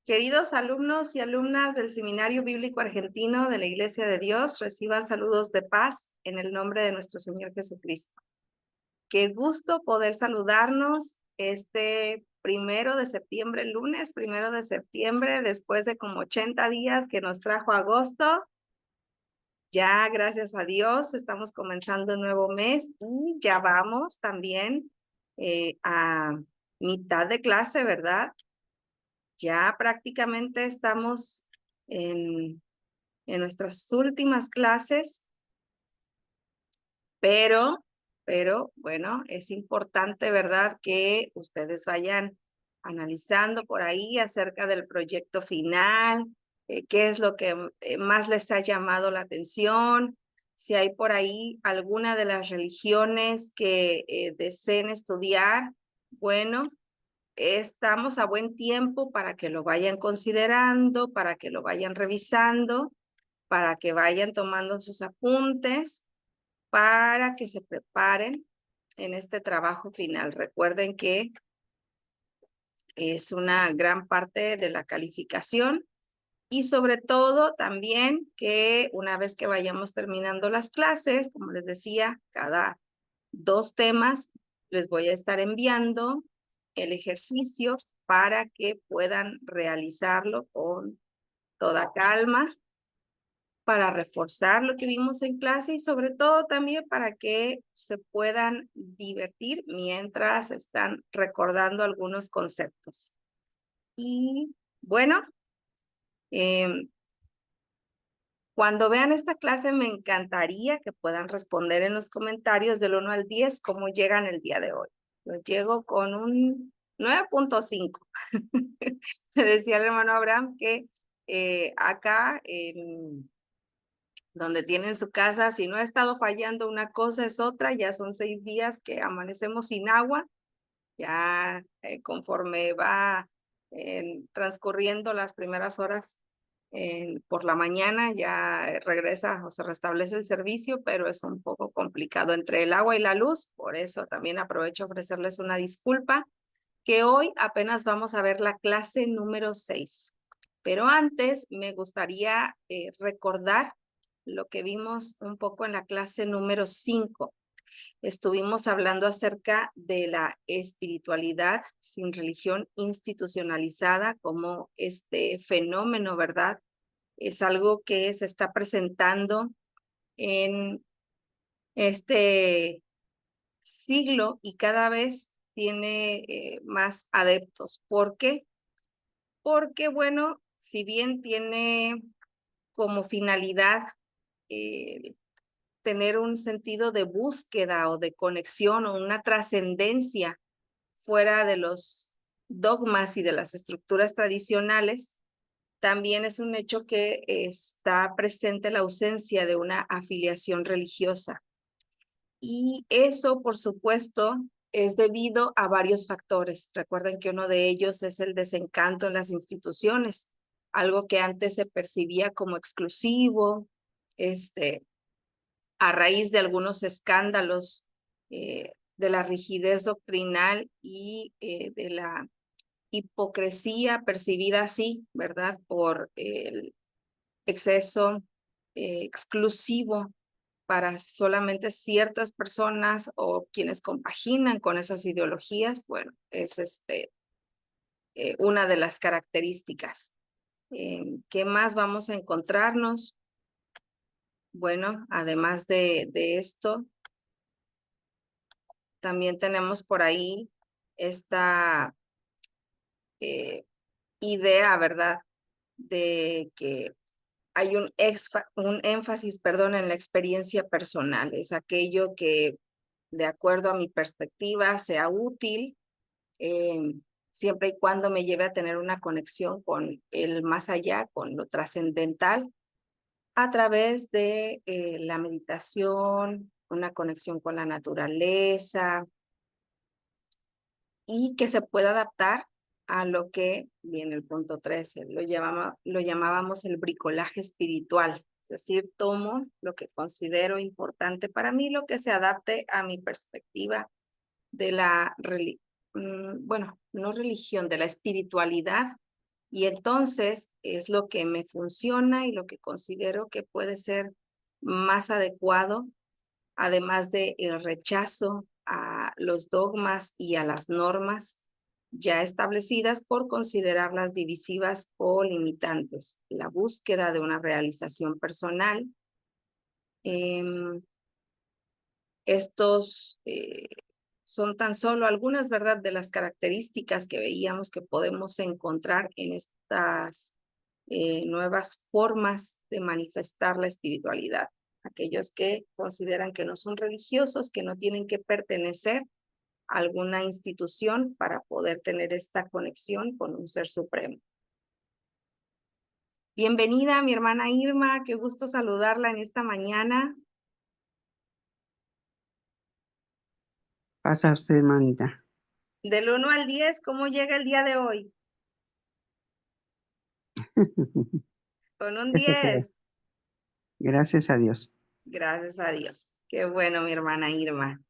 Queridos alumnos y alumnas del Seminario Bíblico Argentino de la Iglesia de Dios, reciban saludos de paz en el nombre de nuestro Señor Jesucristo. Qué gusto poder saludarnos este 1 de septiembre, lunes 1 de septiembre, después de como 80 días que nos trajo agosto. Ya, gracias a Dios, estamos comenzando un nuevo mes y ya vamos también a mitad de clase, ¿verdad? Ya prácticamente estamos en, en nuestras últimas clases, pero bueno, es importante, ¿verdad?, que ustedes vayan analizando por ahí acerca del proyecto final, qué es lo que más les ha llamado la atención, si hay por ahí alguna de las religiones que deseen estudiar. Bueno, estamos a buen tiempo para que lo vayan considerando, para que lo vayan revisando, para que vayan tomando sus apuntes, para que se preparen en este trabajo final. Recuerden que es una gran parte de la calificación y sobre todo también que una vez que vayamos terminando las clases, como les decía, cada 2 temas les voy a estar enviando el ejercicio para que puedan realizarlo con toda calma, para reforzar lo que vimos en clase y sobre todo también para que se puedan divertir mientras están recordando algunos conceptos. Y bueno, cuando vean esta clase me encantaría que puedan responder en los comentarios del 1 al 10 cómo llegan el día de hoy. Yo llego con un 9.5. Le decía al hermano Abraham que acá en donde tienen su casa, si no ha estado fallando una cosa es otra, ya son 6 días que amanecemos sin agua, ya conforme va transcurriendo las primeras horas por la mañana, ya regresa o se restablece el servicio, pero es un poco complicado entre el agua y la luz, por eso también aprovecho a ofrecerles una disculpa, que hoy apenas vamos a ver la clase número 6. Pero antes me gustaría recordar lo que vimos un poco en la clase número 5. Estuvimos hablando acerca de la espiritualidad sin religión institucionalizada, como este fenómeno, ¿verdad? Es algo que se está presentando en este siglo y cada vez tiene más adeptos. ¿Por qué? Porque, bueno, si bien tiene como finalidad tener un sentido de búsqueda o de conexión o una trascendencia fuera de los dogmas y de las estructuras tradicionales, también es un hecho que está presente la ausencia de una afiliación religiosa. Y eso, por supuesto, es debido a varios factores. Recuerden que uno de ellos es el desencanto en las instituciones, algo que antes se percibía como exclusivo, a raíz de algunos escándalos de la rigidez doctrinal y de la hipocresía percibida así, ¿verdad? Por el exceso exclusivo para solamente ciertas personas o quienes compaginan con esas ideologías, bueno, es una de las características. ¿Qué más vamos a encontrarnos? Bueno, además de esto, también tenemos por ahí esta idea, ¿verdad?, de que hay un énfasis, perdón, en la experiencia personal. Es aquello que, de acuerdo a mi perspectiva, sea útil, siempre y cuando me lleve a tener una conexión con el más allá, con lo trascendental, a través de la meditación, una conexión con la naturaleza, y que se pueda adaptar a lo que viene el punto 13. Lo llamábamos el bricolaje espiritual. Es decir, tomo lo que considero importante para mí, lo que se adapte a mi perspectiva de la, bueno, no religión, de la espiritualidad Y entonces es lo que me funciona y lo que considero que puede ser más adecuado, además de el rechazo a los dogmas y a las normas ya establecidas por considerarlas divisivas o limitantes. La búsqueda de una realización personal. Estos son tan solo algunas, ¿verdad?, de las características que veíamos que podemos encontrar en estas nuevas formas de manifestar la espiritualidad. Aquellos que consideran que no son religiosos, que no tienen que pertenecer a alguna institución para poder tener esta conexión con un ser supremo. Bienvenida, mi hermana Irma, qué gusto saludarla en esta mañana. Pasa usted, hermanita. Del 1 al 10, ¿cómo llega el día de hoy? Con un Eso fue. 10. Gracias a Dios. Gracias a Dios. Qué bueno, mi hermana Irma.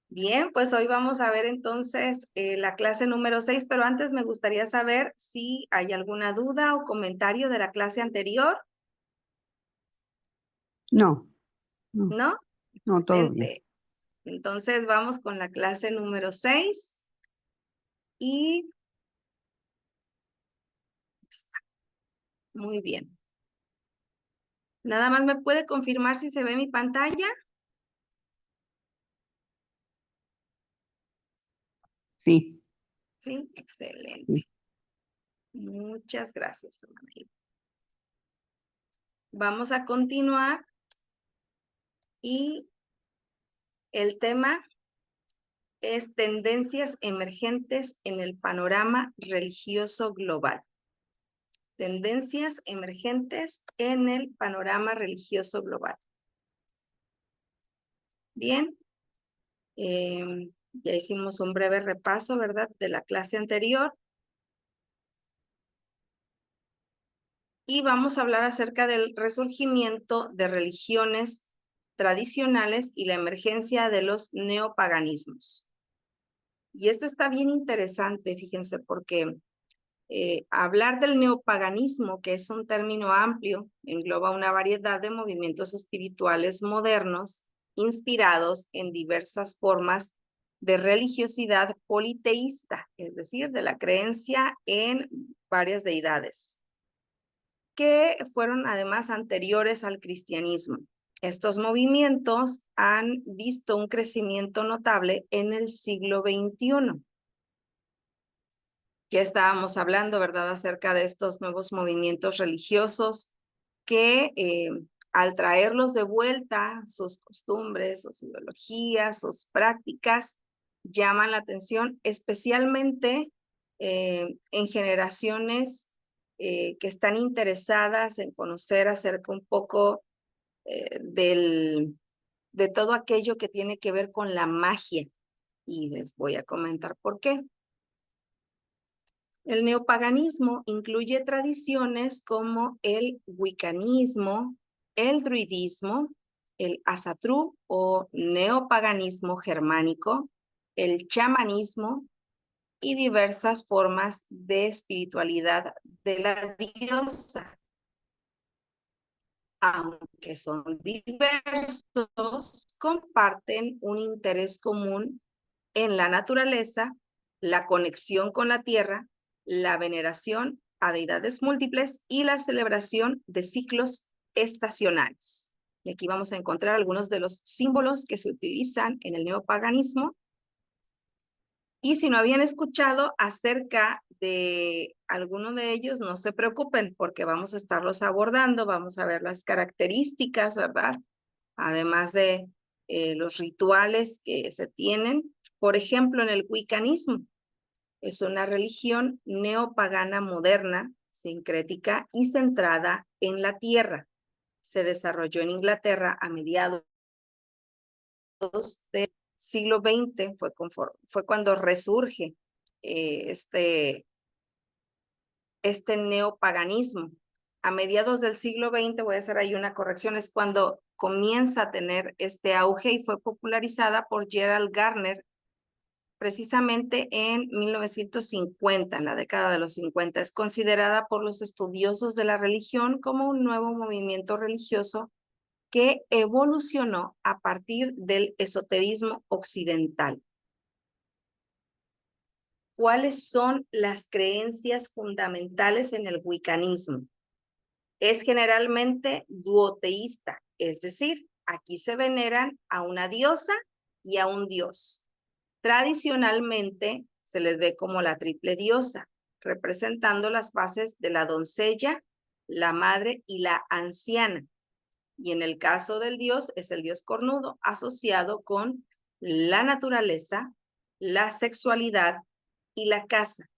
Bien, pues hoy vamos a ver entonces la clase número 6, pero antes me gustaría saber si hay alguna duda o comentario de la clase anterior. No, ¿No? no, todo bien. Excelente. Entonces vamos con la clase número 6 y está. Muy bien. Nada más me puede confirmar si se ve mi pantalla. Sí, Sí, excelente. sí. Muchas gracias, hermana Irma. Vamos a continuar y el tema es tendencias emergentes en el panorama religioso global. Tendencias emergentes en el panorama religioso global. Bien, ya hicimos un breve repaso, ¿verdad?, de la clase anterior. Y vamos a hablar acerca del resurgimiento de religiones tradicionales y la emergencia de los neopaganismos. Y esto está bien interesante, fíjense, porque hablar del neopaganismo, que es un término amplio, engloba una variedad de movimientos espirituales modernos inspirados en diversas formas de religiosidad politeísta, es decir, de la creencia en varias deidades, que fueron además anteriores al cristianismo. Estos movimientos han visto un crecimiento notable en el siglo XXI. Ya estábamos hablando, ¿verdad?, acerca de estos nuevos movimientos religiosos que al traerlos de vuelta, sus costumbres, sus ideologías, sus prácticas, llaman la atención, especialmente en generaciones que están interesadas en conocer acerca un poco de todo aquello que tiene que ver con la magia. Y les voy a comentar por qué. El neopaganismo incluye tradiciones como el wiccanismo, el druidismo, el asatru o neopaganismo germánico, el chamanismo y diversas formas de espiritualidad de la diosa. Aunque son diversos, comparten un interés común en la naturaleza, la conexión con la tierra, la veneración a deidades múltiples y la celebración de ciclos estacionales. Y aquí vamos a encontrar algunos de los símbolos que se utilizan en el neopaganismo. Y si no habían escuchado acerca de alguno de ellos, no se preocupen porque vamos a estarlos abordando, vamos a ver las características, ¿verdad? Además de los rituales que se tienen. Por ejemplo, en el wiccanismo, es una religión neopagana moderna, sincrética y centrada en la tierra. Se desarrolló en Inglaterra a mediados del siglo XX, fue cuando resurge este neopaganismo. A mediados del siglo XX, voy a hacer ahí una corrección, es cuando comienza a tener este auge y fue popularizada por Gerald Gardner precisamente en 1950, en la década de los 50, es considerada por los estudiosos de la religión como un nuevo movimiento religioso que evolucionó a partir del esoterismo occidental. ¿Cuáles son las creencias fundamentales en el wiccanismo? Es generalmente duoteísta, es decir, aquí se veneran a una diosa y a un dios. Tradicionalmente se les ve como la triple diosa, representando las fases de la doncella, la madre y la anciana. Y en el caso del dios, es el dios cornudo, asociado con la naturaleza, la sexualidad y la caza.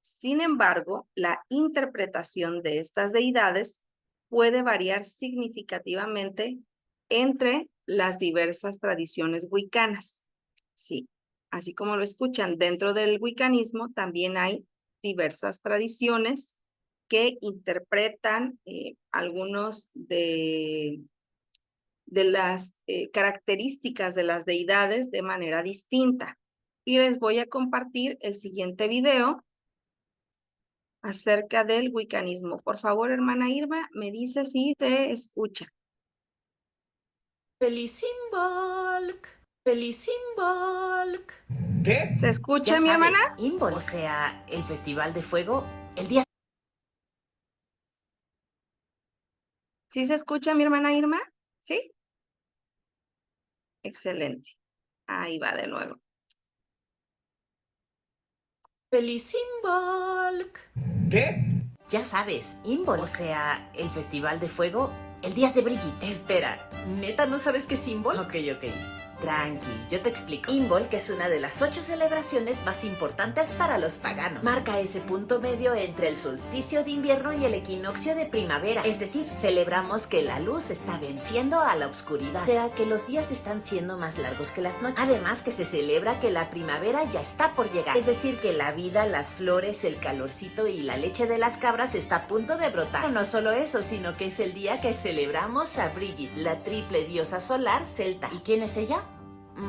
Sin embargo, la interpretación de estas deidades puede variar significativamente entre las diversas tradiciones wiccanas. Sí, así como lo escuchan, dentro del wiccanismo también hay diversas tradiciones que interpretan algunos de las características de las deidades de manera distinta. Y les voy a compartir el siguiente video acerca del wiccanismo. Por favor, hermana Irma, me dice si te escucha. ¡Feliz Imbolc! ¡Feliz Imbolc! ¿Qué? ¿Se escucha, Ya mi hermana? sabes, Imbolc, o sea, el Festival de Fuego, el día... ¿Sí se escucha, mi hermana Irma? ¿Sí? Excelente. Ahí va de nuevo. ¡Feliz Imbolc! ¿Qué? Ya sabes, Imbolc, o sea, el Festival de Fuego, el día de Brigitte. Espera, ¿neta no sabes qué es Imbolc? Ok. Tranqui, yo te explico. Imbolc es una de las 8 celebraciones más importantes para los paganos. Marca ese punto medio entre el solsticio de invierno y el equinoccio de primavera. Es decir, celebramos que la luz está venciendo a la oscuridad. O sea, que los días están siendo más largos que las noches. Además que se celebra que la primavera ya está por llegar. Es decir, que la vida, las flores, el calorcito y la leche de las cabras está a punto de brotar. Pero no solo eso, sino que es el día que celebramos a Brigitte, la triple diosa solar celta. ¿Y quién es ella?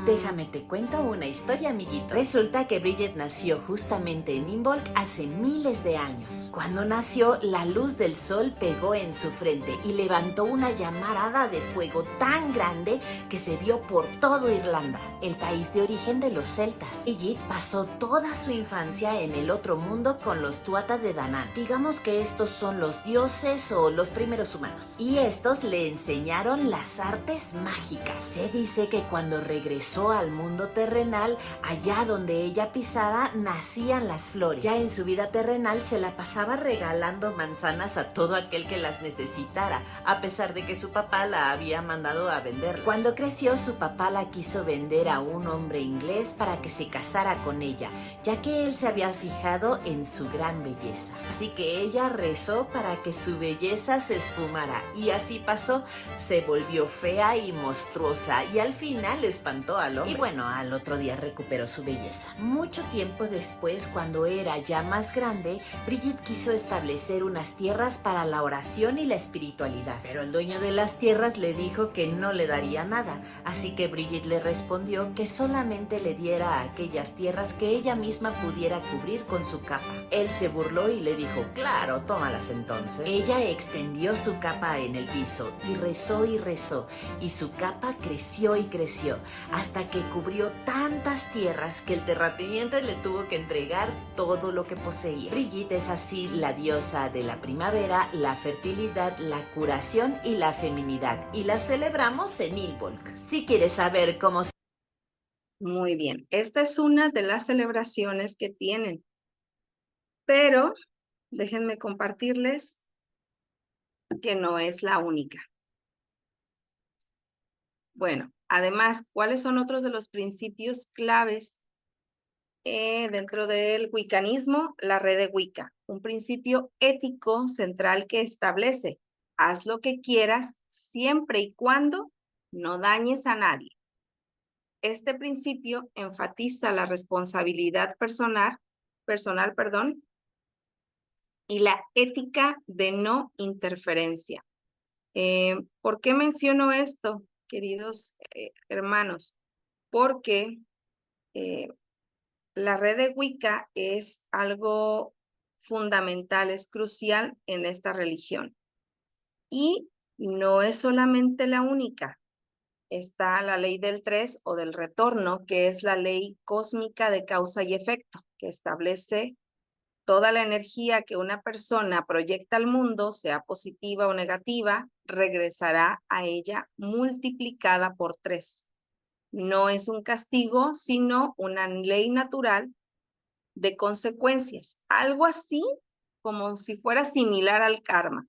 Déjame te cuento una historia, amiguito. Resulta que Brigitte nació justamente en Imbolc hace miles de años. Cuando nació, la luz del sol pegó en su frente y levantó una llamarada de fuego tan grande que se vio por todo Irlanda, el país de origen de los celtas. Brigitte pasó toda su infancia en el otro mundo con los Tuatha de Danann. Digamos que estos son los dioses o los primeros humanos. Y estos le enseñaron las artes mágicas. Se dice que cuando regresó al mundo terrenal, allá donde ella pisara, nacían las flores. Ya en su vida terrenal se la pasaba regalando manzanas a todo aquel que las necesitara, a pesar de que su papá la había mandado a venderlas. Cuando creció, su papá la quiso vender a un hombre inglés para que se casara con ella, ya que él se había fijado en su gran belleza. Así que ella rezó para que su belleza se esfumara, y así pasó. Se volvió fea y monstruosa, y al final espantó al hombre. Y bueno, al otro día recuperó su belleza. Mucho tiempo después, cuando era ya más grande, Brigitte quiso establecer unas tierras para la oración y la espiritualidad. Pero el dueño de las tierras le dijo que no le daría nada, así que Brigitte le respondió que solamente le diera aquellas tierras que ella misma pudiera cubrir con su capa. Él se burló y le dijo, claro, tómalas entonces. Ella extendió su capa en el piso y rezó, y su capa creció y creció, hasta que cubrió tantas tierras que el terrateniente le tuvo que entregar todo lo que poseía. Brigitte es así la diosa de la primavera, la fertilidad, la curación y la feminidad, y la celebramos en Imbolc. Si quieres saber cómo... Muy bien. Esta es una de las celebraciones que tienen. Pero déjenme compartirles que no es la única. Bueno, además, ¿cuáles son otros de los principios claves dentro del wiccanismo? La red de Wicca, un principio ético central que establece: haz lo que quieras siempre y cuando no dañes a nadie. Este principio enfatiza la responsabilidad personal, y la ética de no interferencia. ¿Por qué menciono esto, queridos hermanos? Porque La red de Wicca es algo fundamental, es crucial en esta religión. Y no es solamente la única. Está la ley del 3 o del retorno, que es la ley cósmica de causa y efecto, que establece toda la energía que una persona proyecta al mundo, sea positiva o negativa, regresará a ella multiplicada por 3. No es un castigo, sino una ley natural de consecuencias, algo así como si fuera similar al karma.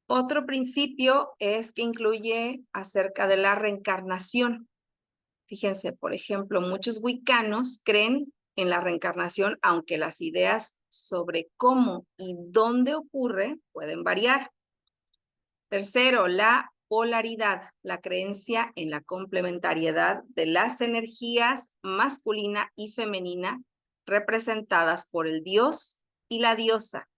Otro principio es que incluye acerca de la reencarnación. Fíjense, por ejemplo, muchos wiccanos creen en la reencarnación, aunque las ideas sobre cómo y dónde ocurre pueden variar. Tercero, la polaridad, la creencia en la complementariedad de las energías masculina y femenina representadas por el dios y la diosa.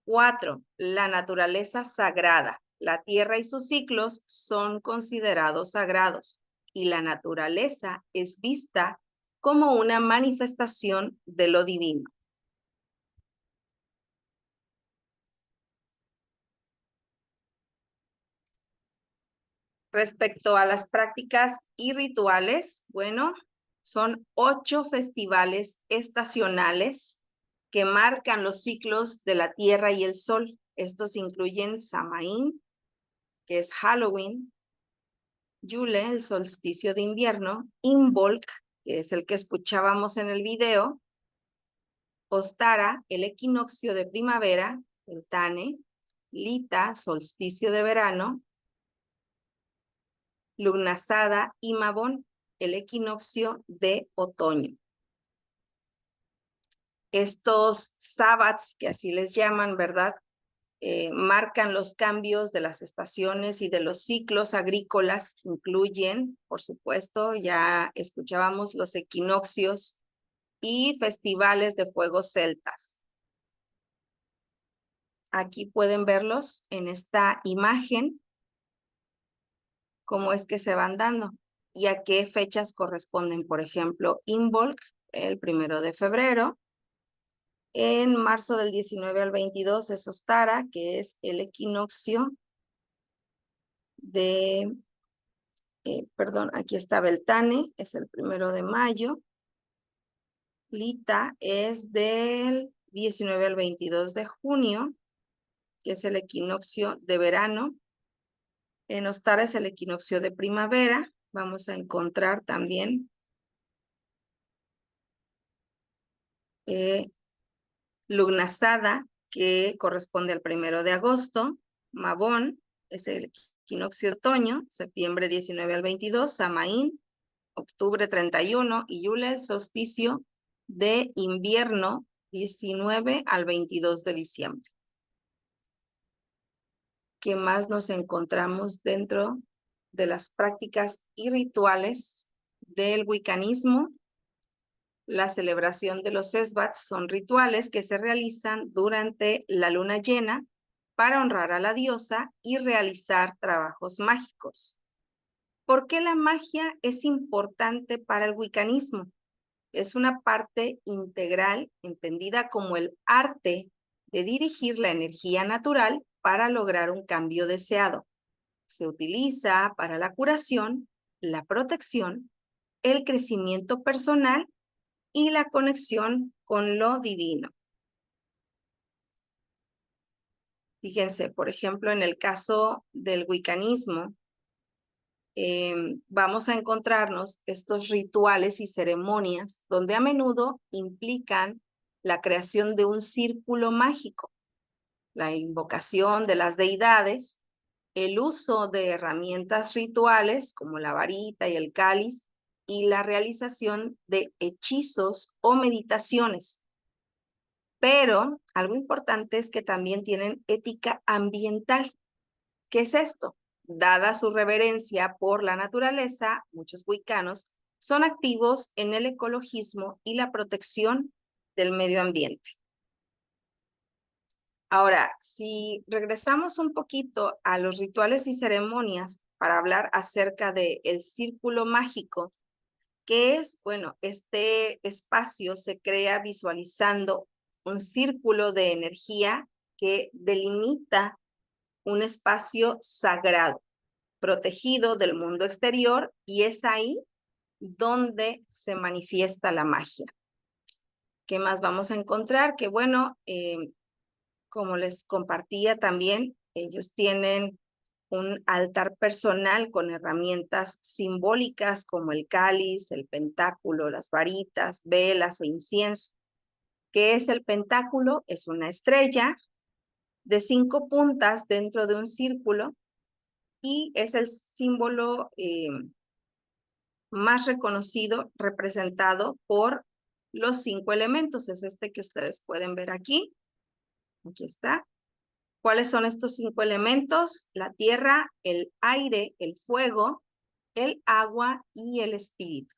4. La naturaleza sagrada. La tierra y sus ciclos son considerados sagrados y la naturaleza es vista como una manifestación de lo divino. Respecto a las prácticas y rituales, bueno, son 8 festivales estacionales que marcan los ciclos de la tierra y el sol. Estos incluyen Samaín, que es Halloween, Yule, el solsticio de invierno, Imbolc, que es el que escuchábamos en el video, Ostara, el equinoccio de primavera, el Tane, Lita, solsticio de verano, Lugnasada y Mabón, el equinoccio de otoño. Estos sabbats, que así les llaman, ¿verdad? Marcan los cambios de las estaciones y de los ciclos agrícolas, incluyen, por supuesto, ya escuchábamos los equinoccios y festivales de fuegos celtas. Aquí pueden verlos en esta imagen, cómo es que se van dando y a qué fechas corresponden. Por ejemplo, Imbolc, el 1 de febrero. En marzo del 19 al 22 es Ostara, que es el equinoccio de, perdón, aquí está Beltane, es el 1 de mayo. Lita es del 19 al 22 de junio, que es el equinoccio de verano. En Ostara es el equinoccio de primavera. Vamos a encontrar también Lugnasada, que corresponde al 1 de agosto. Mabón es el equinoccio de otoño, septiembre 19 al 22. Samaín, octubre 31. Y Yule, el solsticio de invierno, 19 al 22 de diciembre. ¿Qué más nos encontramos dentro de las prácticas y rituales del wiccanismo? La celebración de los esbats son rituales que se realizan durante la luna llena para honrar a la diosa y realizar trabajos mágicos. ¿Por qué la magia es importante para el wiccanismo? Es una parte integral entendida como el arte de dirigir la energía natural para lograr un cambio deseado. Se utiliza para la curación, la protección, el crecimiento personal y la conexión con lo divino. Fíjense, por ejemplo, en el caso del wiccanismo, vamos a encontrarnos estos rituales y ceremonias donde a menudo implican la creación de un círculo mágico, la invocación de las deidades, el uso de herramientas rituales como la varita y el cáliz y la realización de hechizos o meditaciones. Pero algo importante es que también tienen ética ambiental. ¿Qué es esto? Dada su reverencia por la naturaleza, muchos wiccanos son activos en el ecologismo y la protección del medio ambiente. Ahora, si regresamos un poquito a los rituales y ceremonias para hablar acerca del círculo mágico, que es, bueno, este espacio se crea visualizando un círculo de energía que delimita un espacio sagrado, protegido del mundo exterior, y es ahí donde se manifiesta la magia. ¿Qué más vamos a encontrar? Que bueno, como les compartía también, ellos tienen un altar personal con herramientas simbólicas como el cáliz, el pentáculo, las varitas, velas e incienso. ¿Qué es el pentáculo? Es una estrella de 5 puntas dentro de un círculo y es el símbolo más reconocido, representado por los 5 elementos. Es este que ustedes pueden ver aquí. Aquí está. ¿Cuáles son estos 5 elementos? La tierra, el aire, el fuego, el agua y el espíritu.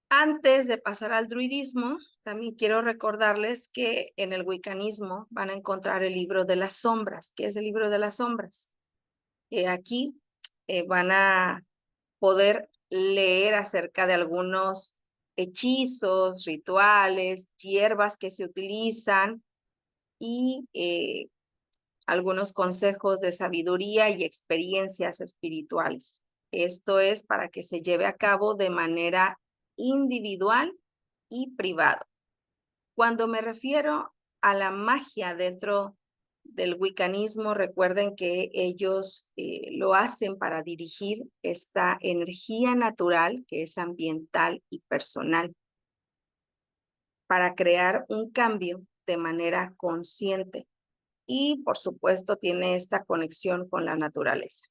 Antes de pasar al druidismo, también quiero recordarles que en el wiccanismo van a encontrar el libro de las sombras. ¿Qué es el libro de las sombras? Aquí van a poder leer acerca de algunos hechizos, rituales, hierbas que se utilizan y algunos consejos de sabiduría y experiencias espirituales. Esto es para que se lleve a cabo de manera individual y privado. Cuando me refiero a la magia dentro del wiccanismo, recuerden que ellos lo hacen para dirigir esta energía natural que es ambiental y personal, para crear un cambio de manera consciente. Y, por supuesto, tiene esta conexión con la naturaleza.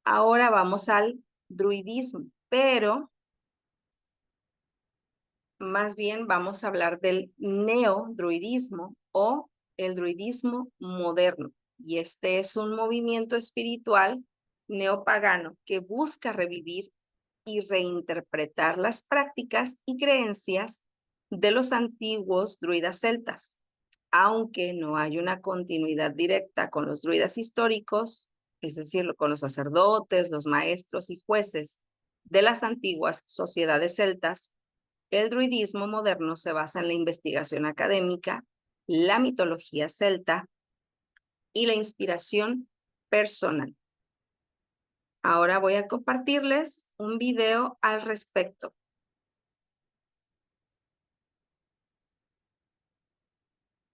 Ahora vamos al druidismo, pero más bien vamos a hablar del neodruidismo o el druidismo moderno. Y este es un movimiento espiritual neopagano que busca revivir y reinterpretar las prácticas y creencias de los antiguos druidas celtas. Aunque no hay una continuidad directa con los druidas históricos, es decir, con los sacerdotes, los maestros y jueces de las antiguas sociedades celtas, el druidismo moderno se basa en la investigación académica, la mitología celta y la inspiración personal. Ahora voy a compartirles un video al respecto.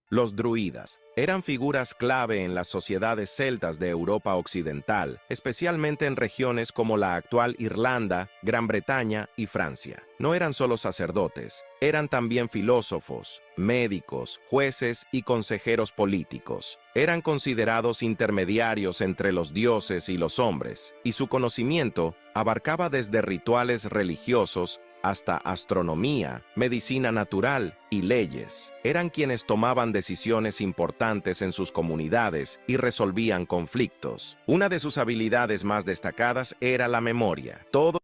Los druidas eran figuras clave en las sociedades celtas de Europa Occidental, especialmente en regiones como la actual Irlanda, Gran Bretaña y Francia. No eran solo sacerdotes, eran también filósofos, médicos, jueces y consejeros políticos. Eran considerados intermediarios entre los dioses y los hombres, y su conocimiento abarcaba desde rituales religiosos hasta astronomía, medicina natural y leyes. Eran quienes tomaban decisiones importantes en sus comunidades y resolvían conflictos. Una de sus habilidades más destacadas era la memoria. Todo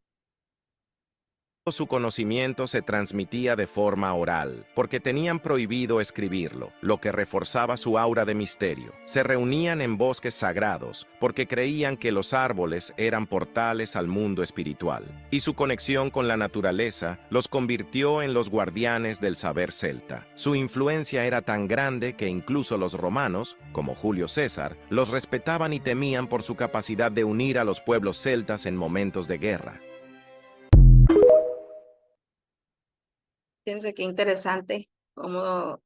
su conocimiento se transmitía de forma oral, porque tenían prohibido escribirlo, lo que reforzaba su aura de misterio. Se reunían en bosques sagrados, porque creían que los árboles eran portales al mundo espiritual, y su conexión con la naturaleza los convirtió en los guardianes del saber celta. Su influencia era tan grande que incluso los romanos, como Julio César, los respetaban y temían por su capacidad de unir a los pueblos celtas en momentos de guerra. Fíjense qué interesante cómo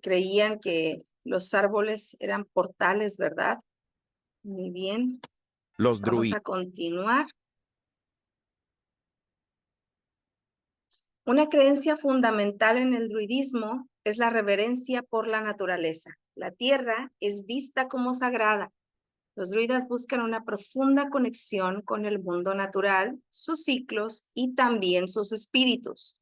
creían que los árboles eran portales, ¿verdad? Muy bien. Los Vamos druidas a continuar. Una creencia fundamental en el druidismo es la reverencia por la naturaleza. La tierra es vista como sagrada. Los druidas buscan una profunda conexión con el mundo natural, sus ciclos y también sus espíritus.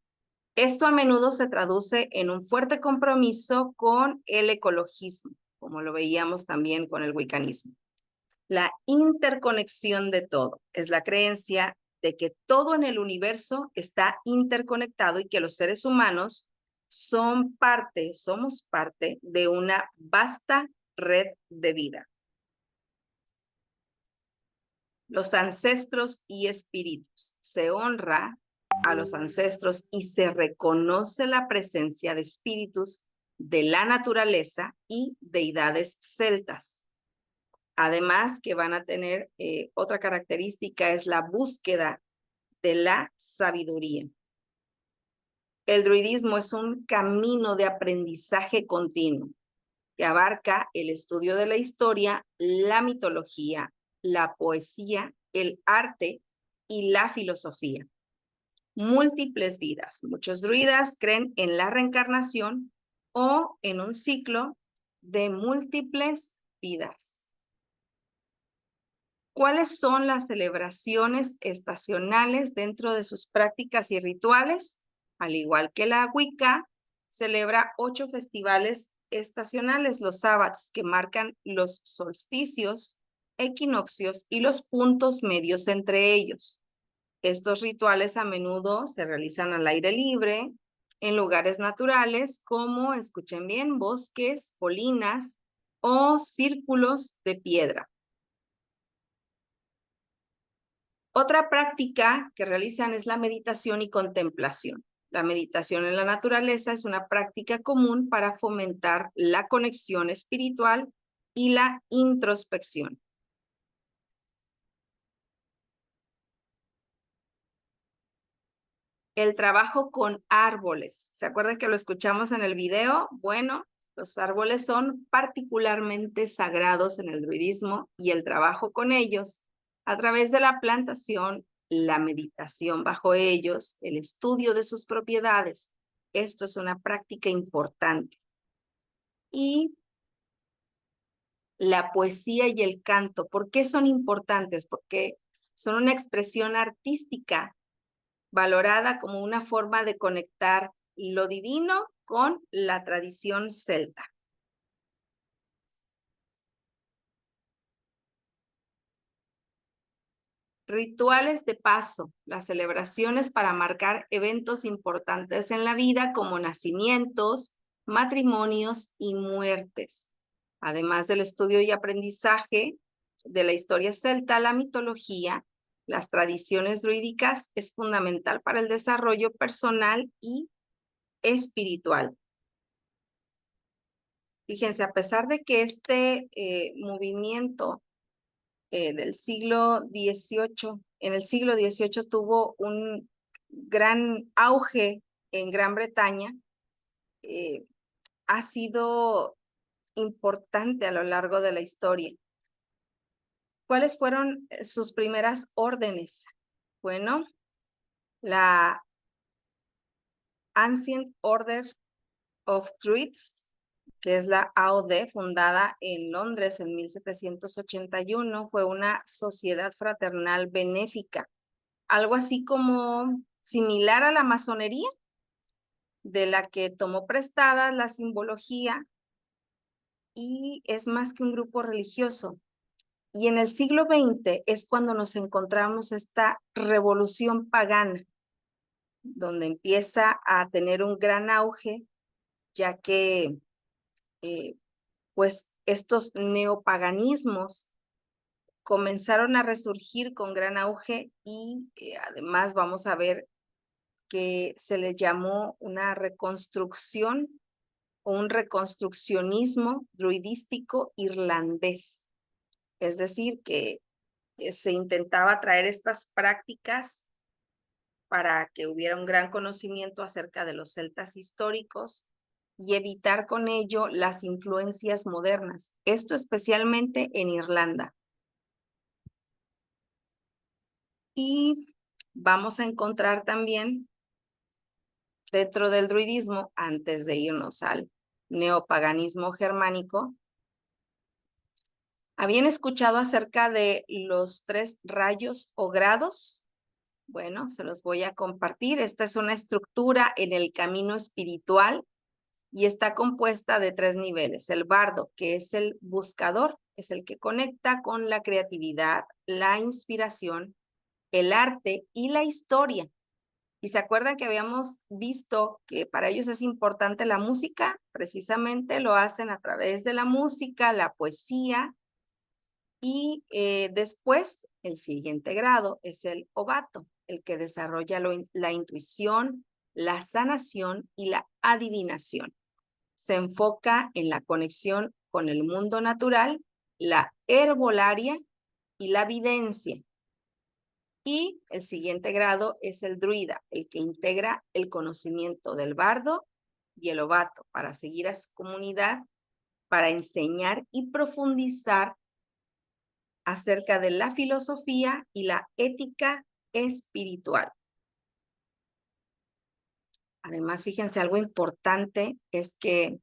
Esto a menudo se traduce en un fuerte compromiso con el ecologismo, como lo veíamos también con el wiccanismo. La interconexión de todo es la creencia de que todo en el universo está interconectado y que los seres humanos somos parte de una vasta red de vida. Los ancestros y espíritus. Se honra a los ancestros y se reconoce la presencia de espíritus de la naturaleza y deidades celtas. Además, que van a tener otra característica, es la búsqueda de la sabiduría. El druidismo es un camino de aprendizaje continuo que abarca el estudio de la historia, la mitología, la poesía, el arte y la filosofía. Múltiples vidas. Muchos druidas creen en la reencarnación o en un ciclo de múltiples vidas. ¿Cuáles son las celebraciones estacionales dentro de sus prácticas y rituales? Al igual que la Wicca, celebra 8 festivales estacionales, los sabbats, que marcan los solsticios, equinoccios y los puntos medios entre ellos. Estos rituales a menudo se realizan al aire libre, en lugares naturales como, escuchen bien, bosques, colinas o círculos de piedra. Otra práctica que realizan es la meditación y contemplación. La meditación en la naturaleza es una práctica común para fomentar la conexión espiritual y la introspección. El trabajo con árboles. ¿Se acuerdan que lo escuchamos en el video? Bueno, los árboles son particularmente sagrados en el druidismo y el trabajo con ellos a través de la plantación, la meditación bajo ellos, el estudio de sus propiedades. Esto es una práctica importante. Y la poesía y el canto. ¿Por qué son importantes? Porque son una expresión artística valorada como una forma de conectar lo divino con la tradición celta. Rituales de paso, las celebraciones para marcar eventos importantes en la vida como nacimientos, matrimonios y muertes. Además del estudio y aprendizaje de la historia celta, la mitología, las tradiciones druídicas es fundamental para el desarrollo personal y espiritual. Fíjense, a pesar de que este movimiento del siglo XVIII, en el siglo XVIII tuvo un gran auge en Gran Bretaña, ha sido importante a lo largo de la historia. ¿Cuáles fueron sus primeras órdenes? Bueno, la Ancient Order of Druids, que es la AOD, fundada en Londres en 1781, fue una sociedad fraternal benéfica, algo así como similar a la masonería, de la que tomó prestada la simbología y es más que un grupo religioso. Y en el siglo XX es cuando nos encontramos esta revolución pagana, donde empieza a tener un gran auge, ya que pues estos neopaganismos comenzaron a resurgir con gran auge y además vamos a ver que se le llamó una reconstrucción o un reconstruccionismo druidístico irlandés. Es decir, que se intentaba traer estas prácticas para que hubiera un gran conocimiento acerca de los celtas históricos y evitar con ello las influencias modernas. Esto especialmente en Irlanda. Y vamos a encontrar también dentro del druidismo, antes de irnos al neopaganismo germánico, ¿habían escuchado acerca de los 3 rayos o grados? Bueno, se los voy a compartir. Esta es una estructura en el camino espiritual y está compuesta de 3 niveles. El bardo, que es el buscador, es el que conecta con la creatividad, la inspiración el arte y la historia. Y se acuerdan que habíamos visto que para ellos es importante la música, precisamente lo hacen a través de la música, la poesía, y después el siguiente grado es el ovato, el que desarrolla la intuición, la sanación y la adivinación. Se enfoca en la conexión con el mundo natural, la herbolaria y la videncia. Y el siguiente grado es el druida, el que integra el conocimiento del bardo y el ovato para seguir a su comunidad, para enseñar y profundizar acerca de la filosofía y la ética espiritual. Además, fíjense, algo importante es que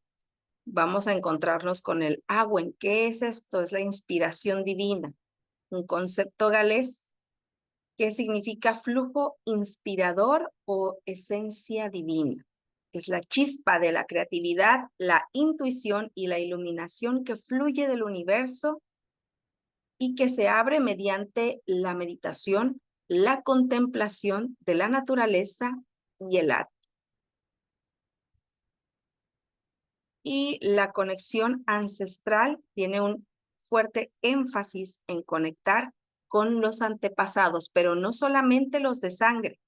vamos a encontrarnos con el Awen. ¿Qué es esto? Es la inspiración divina, un concepto galés que significa flujo inspirador o esencia divina. Es la chispa de la creatividad, la intuición y la iluminación que fluye del universo y que se abre mediante la meditación, la contemplación de la naturaleza y el arte. Y la conexión ancestral tiene un fuerte énfasis en conectar con los antepasados, pero no solamente los de sangre,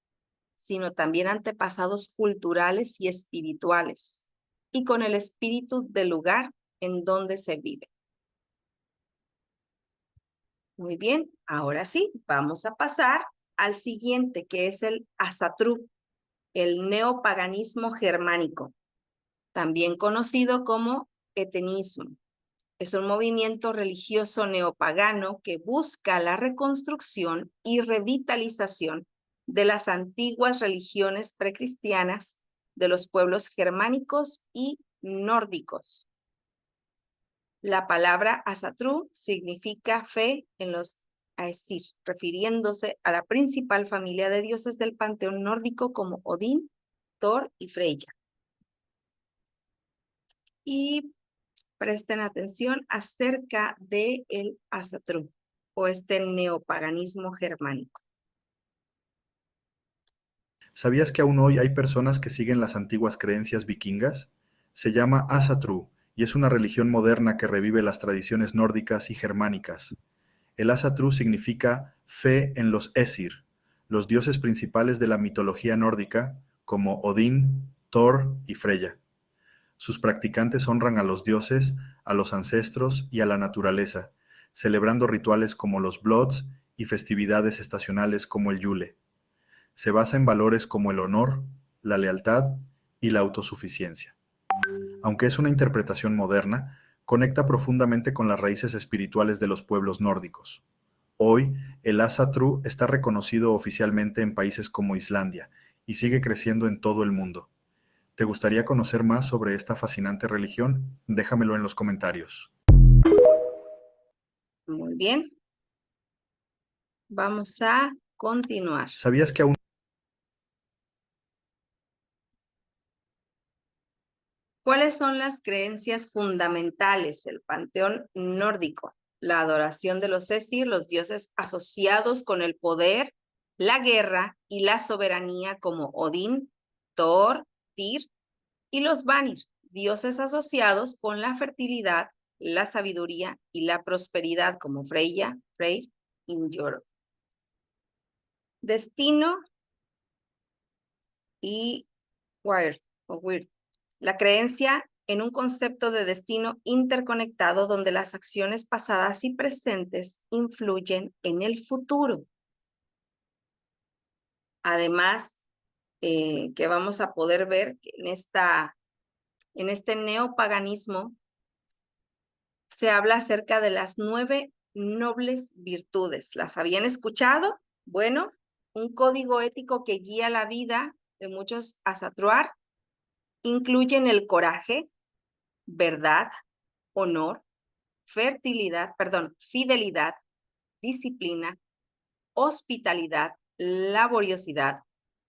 sino también antepasados culturales y espirituales, y con el espíritu del lugar en donde se vive. Muy bien, ahora sí, vamos a pasar al siguiente, que es el Ásatrú, el neopaganismo germánico, también conocido como hetenismo. Es un movimiento religioso neopagano que busca la reconstrucción y revitalización de las antiguas religiones precristianas de los pueblos germánicos y nórdicos. La palabra Ásatrú significa fe en los Aesir, refiriéndose a la principal familia de dioses del panteón nórdico como Odín, Thor y Freyja. Y presten atención acerca del Ásatrú o este neopaganismo germánico. ¿Sabías que aún hoy hay personas que siguen las antiguas creencias vikingas? Se llama Ásatrú y es una religión moderna que revive las tradiciones nórdicas y germánicas. El Ásatrú significa fe en los Æsir, los dioses principales de la mitología nórdica, como Odín, Thor y Freyja. Sus practicantes honran a los dioses, a los ancestros y a la naturaleza, celebrando rituales como los Bloods y festividades estacionales como el Yule. Se basa en valores como el honor, la lealtad y la autosuficiencia. Aunque es una interpretación moderna, conecta profundamente con las raíces espirituales de los pueblos nórdicos. Hoy, el Ásatrú está reconocido oficialmente en países como Islandia y sigue creciendo en todo el mundo. ¿Te gustaría conocer más sobre esta fascinante religión? Déjamelo en los comentarios. Muy bien. Vamos a continuar. ¿Sabías que aún ¿Cuáles son las creencias fundamentales del panteón nórdico? La adoración de los Æsir, los dioses asociados con el poder, la guerra y la soberanía como Odín, Thor, Tyr, y los Vanir, dioses asociados con la fertilidad, la sabiduría y la prosperidad como Freyja, Freyr y Njord? Destino y Weird. La creencia en un concepto de destino interconectado donde las acciones pasadas y presentes influyen en el futuro. Además, que vamos a poder ver que en este neopaganismo se habla acerca de las 9 nobles virtudes. ¿Las habían escuchado? Bueno, un código ético que guía la vida de muchos Ásatruar incluyen el coraje, verdad, honor, fidelidad, disciplina, hospitalidad, laboriosidad,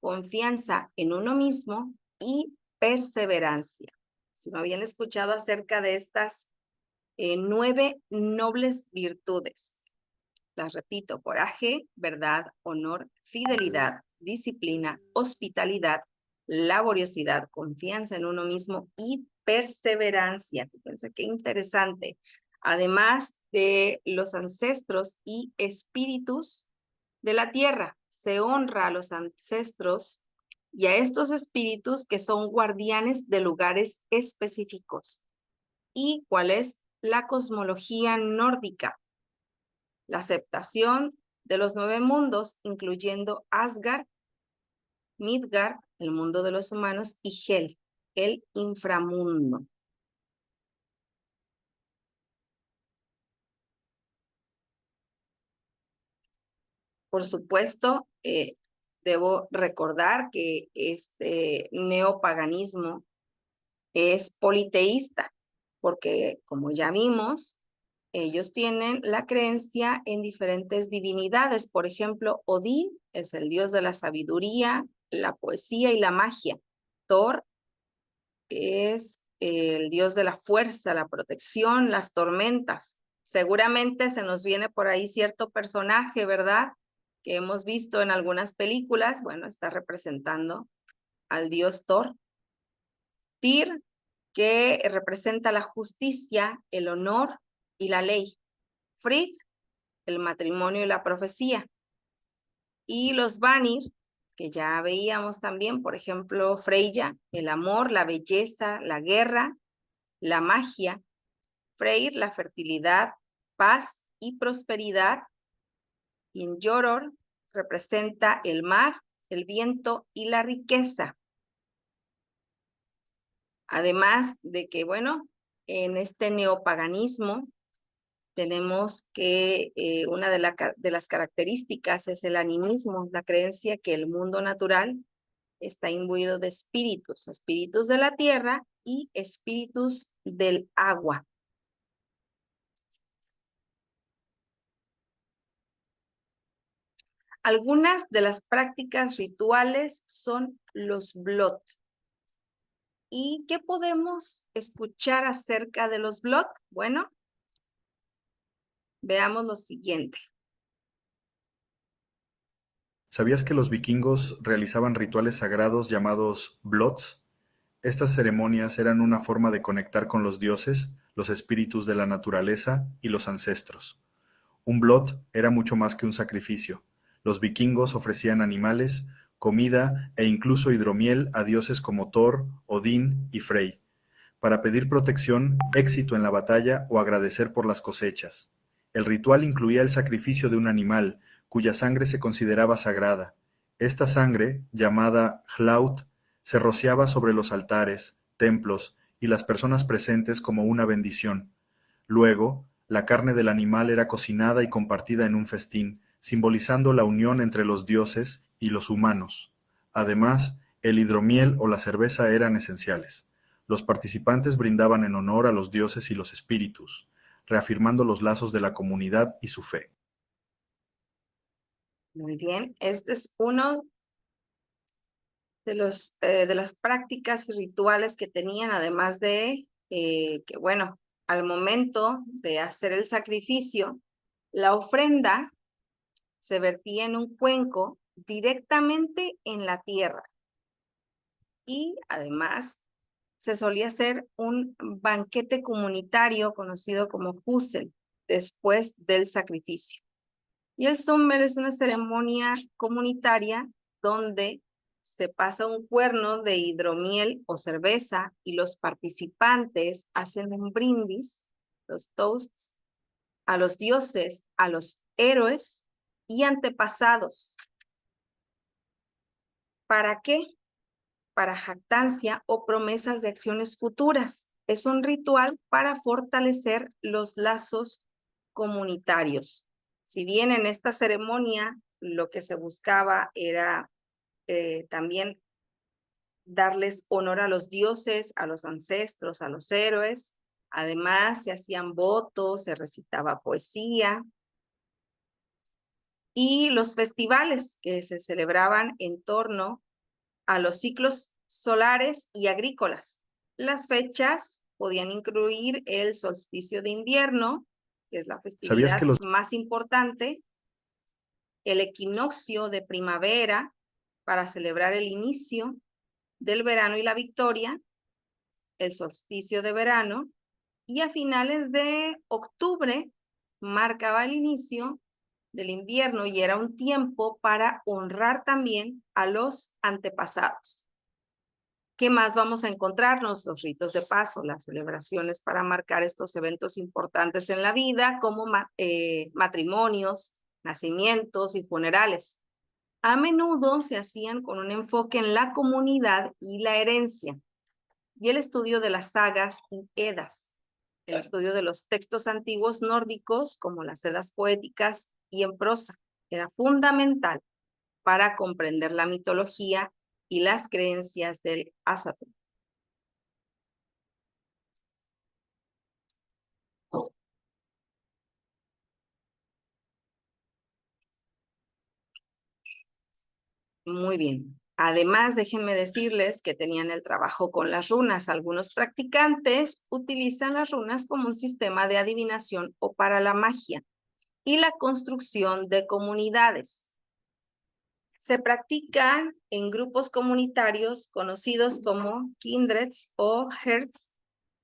confianza en uno mismo y perseverancia. Si no habían escuchado acerca de estas 9 nobles virtudes. Las repito: coraje, verdad, honor, fidelidad, disciplina, hospitalidad, laboriosidad, confianza en uno mismo y perseverancia. Fíjense qué interesante. Además de los ancestros y espíritus de la tierra, se honra a los ancestros y a estos espíritus que son guardianes de lugares específicos. ¿Y cuál es la cosmología nórdica? La aceptación de los 9 mundos, incluyendo Asgard, Midgard, el mundo de los humanos, y Hel, el inframundo. Por supuesto, debo recordar que este neopaganismo es politeísta, porque como ya vimos, ellos tienen la creencia en diferentes divinidades. Por ejemplo, Odín es el dios de la sabiduría, la poesía y la magia. Thor es el dios de la fuerza, la protección, las tormentas. Seguramente se nos viene por ahí cierto personaje, ¿verdad? Que hemos visto en algunas películas. Bueno, está representando al dios Thor. Tyr, que representa la justicia, el honor y la ley. Frigg, el matrimonio y la profecía. Y los Vanir, que ya veíamos también, por ejemplo, Freya, el amor, la belleza, la guerra, la magia. Freyr, la fertilidad, paz y prosperidad. Y en Njoror representa el mar, el viento y la riqueza. Además de que, bueno, en este neopaganismo tenemos que una de las características es el animismo, la creencia que el mundo natural está imbuido de espíritus, espíritus de la tierra y espíritus del agua. Algunas de las prácticas rituales son los blot. ¿Y qué podemos escuchar acerca de los blot? Bueno, veamos lo siguiente. ¿Sabías que los vikingos realizaban rituales sagrados llamados blots? Estas ceremonias eran una forma de conectar con los dioses, los espíritus de la naturaleza y los ancestros. Un blot era mucho más que un sacrificio. Los vikingos ofrecían animales, comida e incluso hidromiel a dioses como Thor, Odín y Frey, para pedir protección, éxito en la batalla o agradecer por las cosechas. El ritual incluía el sacrificio de un animal, cuya sangre se consideraba sagrada. Esta sangre, llamada hlaut, se rociaba sobre los altares, templos y las personas presentes como una bendición. Luego, la carne del animal era cocinada y compartida en un festín, simbolizando la unión entre los dioses y los humanos. Además, el hidromiel o la cerveza eran esenciales. Los participantes brindaban en honor a los dioses y los espíritus, reafirmando los lazos de la comunidad y su fe. Muy bien, este es uno de las prácticas y rituales que tenían, además de que, bueno, al momento de hacer el sacrificio, la ofrenda se vertía en un cuenco directamente en la tierra. Y además se solía hacer un banquete comunitario conocido como Husel después del sacrificio. Y el Summer es una ceremonia comunitaria donde se pasa un cuerno de hidromiel o cerveza y los participantes hacen un brindis, los toasts, a los dioses, a los héroes y antepasados. ¿Para qué? Para jactancia o promesas de acciones futuras. Es un ritual para fortalecer los lazos comunitarios. Si bien en esta ceremonia lo que se buscaba era también darles honor a los dioses, a los ancestros, a los héroes, además se hacían votos, se recitaba poesía, y los festivales que se celebraban en torno a los ciclos solares y agrícolas. Las fechas podían incluir el solsticio de invierno, que es la ¿Sabías festividad que los más importante, el equinoccio de primavera para celebrar el inicio del verano y la victoria, el solsticio de verano, y a finales de octubre marcaba el inicio del invierno y era un tiempo para honrar también a los antepasados? ¿Qué más vamos a encontrarnos? Los ritos de paso, las celebraciones para marcar estos eventos importantes en la vida, como matrimonios, nacimientos y funerales. A menudo se hacían con un enfoque en la comunidad y la herencia, y el estudio de las sagas y edas, el estudio de los textos antiguos nórdicos, como las edas poéticas y en prosa, era fundamental para comprender la mitología y las creencias del Ásatrú. Muy bien. Además, déjenme decirles que tenían el trabajo con las runas. Algunos practicantes utilizan las runas como un sistema de adivinación o para la magia y la construcción de comunidades. Se practican en grupos comunitarios conocidos como kindreds o herds,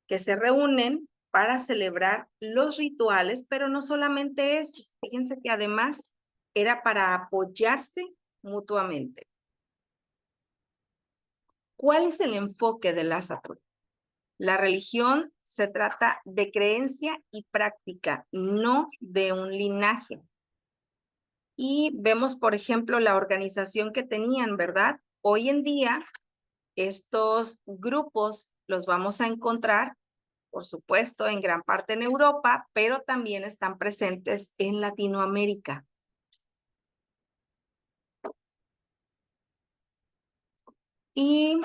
que se reúnen para celebrar los rituales, pero no solamente eso. Fíjense que además era para apoyarse mutuamente. ¿Cuál es el enfoque del Ásatrú? La religión se trata de creencia y práctica, no de un linaje. Y vemos, por ejemplo, la organización que tenían, ¿verdad? Hoy en día, estos grupos los vamos a encontrar, por supuesto, en gran parte en Europa, pero también están presentes en Latinoamérica. Y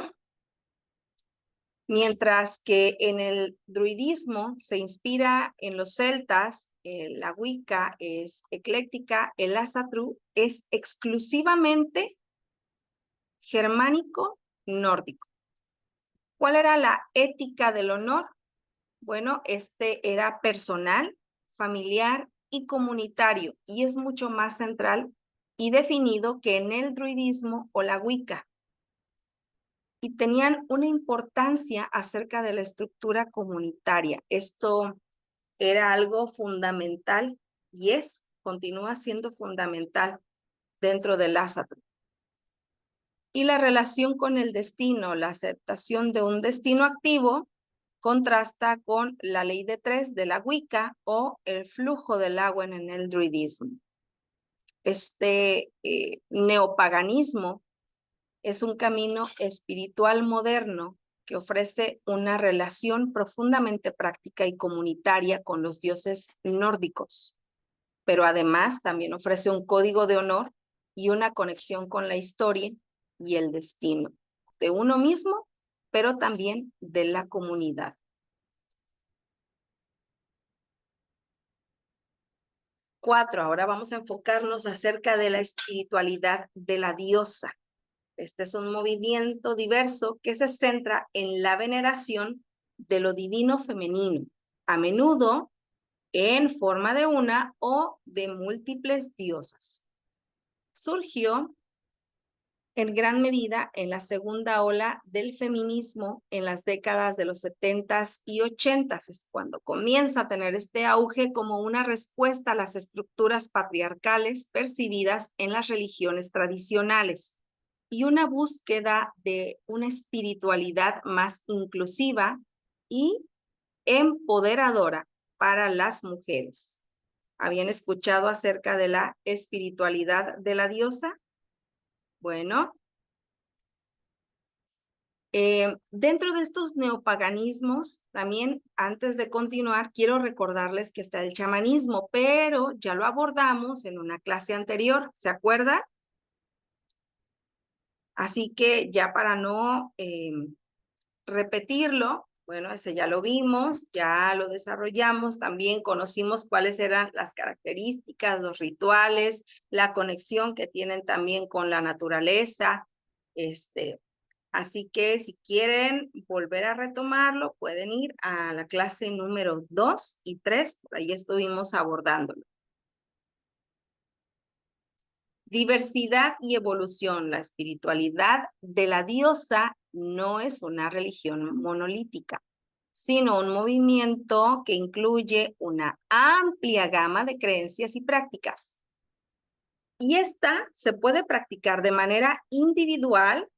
mientras que en el druidismo se inspira en los celtas, la Wicca es ecléctica, el Ásatrú es exclusivamente germánico nórdico. ¿Cuál era la ética del honor? Bueno, este era personal, familiar y comunitario, y es mucho más central y definido que en el druidismo o la Wicca. Y tenían una importancia acerca de la estructura comunitaria. Esto era algo fundamental y continúa siendo fundamental dentro del Ásatrú. Y la relación con el destino, la aceptación de un destino activo, contrasta con la ley de tres de la Wicca o el flujo del agua en el druidismo. Este neopaganismo es un camino espiritual moderno que ofrece una relación profundamente práctica y comunitaria con los dioses nórdicos, pero además también ofrece un código de honor y una conexión con la historia y el destino de uno mismo, pero también de la comunidad. 4, ahora vamos a enfocarnos acerca de la espiritualidad de la diosa. Este es un movimiento diverso que se centra en la veneración de lo divino femenino, a menudo en forma de una o de múltiples diosas. Surgió en gran medida en la segunda ola del feminismo en las décadas de los 70s y 80s, es cuando comienza a tener este auge como una respuesta a las estructuras patriarcales percibidas en las religiones tradicionales y una búsqueda de una espiritualidad más inclusiva y empoderadora para las mujeres. ¿Habían escuchado acerca de la espiritualidad de la diosa? Bueno, dentro de estos neopaganismos, también antes de continuar, quiero recordarles que está el chamanismo, pero ya lo abordamos en una clase anterior, ¿se acuerda? Así que ya para no repetirlo, bueno, ese ya lo vimos, ya lo desarrollamos, también conocimos cuáles eran las características, los rituales, la conexión que tienen también con la naturaleza, Así que si quieren volver a retomarlo, pueden ir a la clase número 2 y 3, por ahí estuvimos abordándolo. Diversidad y evolución. La espiritualidad de la diosa no es una religión monolítica, sino un movimiento que incluye una amplia gama de creencias y prácticas. Y esta se puede practicar de manera individual,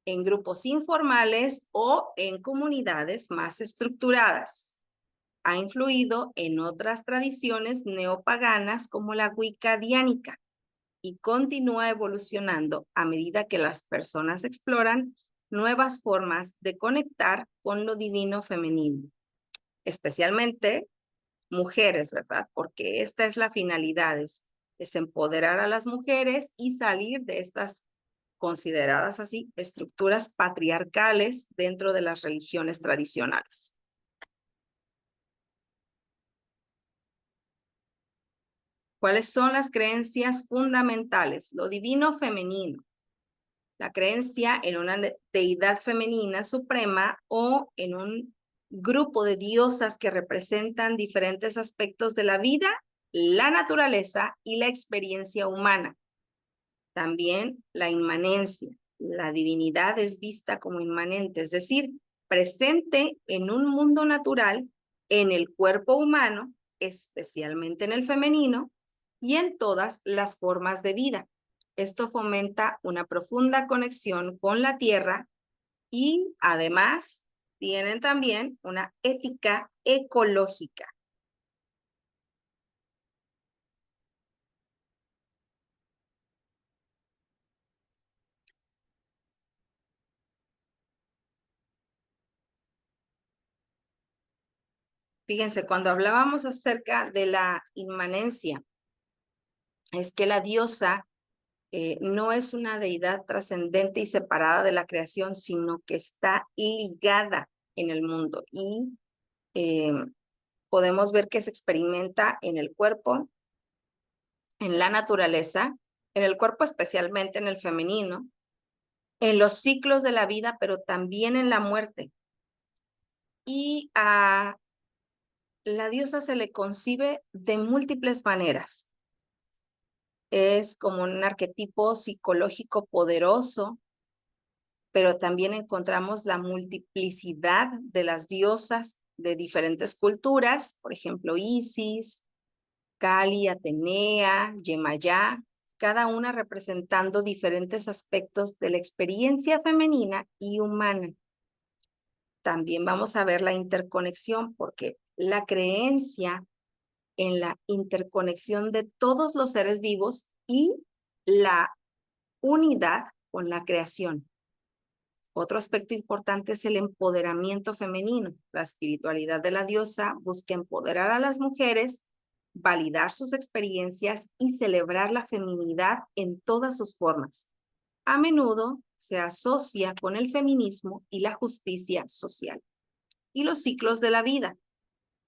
en grupos informales o en comunidades más estructuradas. Ha influido en otras tradiciones neopaganas como la Wicca diánica y continúa evolucionando a medida que las personas exploran nuevas formas de conectar con lo divino femenino, especialmente mujeres, ¿verdad? Porque esta es la finalidad, es empoderar a las mujeres y salir de estas consideradas así estructuras patriarcales dentro de las religiones tradicionales. ¿Cuáles son las creencias fundamentales? Lo divino femenino, la creencia en una deidad femenina suprema o en un grupo de diosas que representan diferentes aspectos de la vida, la naturaleza y la experiencia humana. También la inmanencia. La divinidad es vista como inmanente, es decir, presente en un mundo natural, en el cuerpo humano, especialmente en el femenino, y en todas las formas de vida. Esto fomenta una profunda conexión con la tierra y además tienen también una ética ecológica. Fíjense, cuando hablábamos acerca de la inmanencia, es que la diosa no es una deidad trascendente y separada de la creación, sino que está ligada en el mundo y podemos ver que se experimenta en el cuerpo, en la naturaleza, en el cuerpo especialmente en el femenino, en los ciclos de la vida, pero también en la muerte. Y a la diosa se le concibe de múltiples maneras. Es como un arquetipo psicológico poderoso, pero también encontramos la multiplicidad de las diosas de diferentes culturas, por ejemplo, Isis, Kali, Atenea, Yemayá, cada una representando diferentes aspectos de la experiencia femenina y humana. También vamos a ver la interconexión, porque la creencia en la interconexión de todos los seres vivos y la unidad con la creación. Otro aspecto importante es el empoderamiento femenino. La espiritualidad de la diosa busca empoderar a las mujeres, validar sus experiencias y celebrar la feminidad en todas sus formas. A menudo se asocia con el feminismo y la justicia social. Y los ciclos de la vida.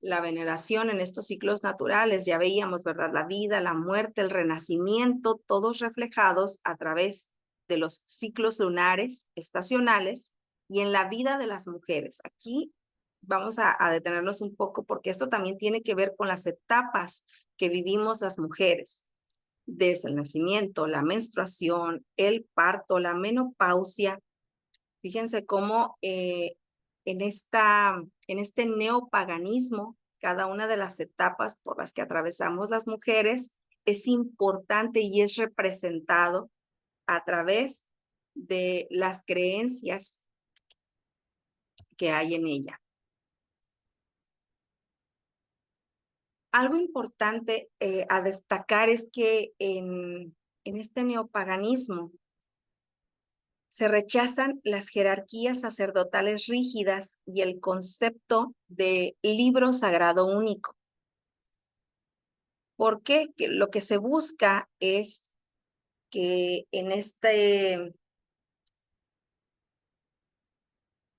La veneración en estos ciclos naturales, ya veíamos, ¿verdad? La vida, la muerte, el renacimiento, todos reflejados a través de los ciclos lunares, estacionales y en la vida de las mujeres. Aquí vamos a detenernos un poco porque esto también tiene que ver con las etapas que vivimos las mujeres. Desde el nacimiento, la menstruación, el parto, la menopausia. Fíjense cómo en este neopaganismo, cada una de las etapas por las que atravesamos las mujeres es importante y es representado a través de las creencias que hay en ella. Algo importante a destacar es que en este neopaganismo se rechazan las jerarquías sacerdotales rígidas y el concepto de libro sagrado único. ¿Por qué? Que lo que se busca es que en este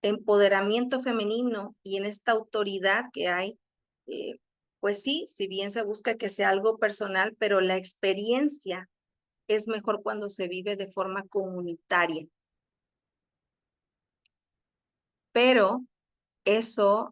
empoderamiento femenino y en esta autoridad que hay, pues sí, si bien se busca que sea algo personal, pero la experiencia es mejor cuando se vive de forma comunitaria. pero eso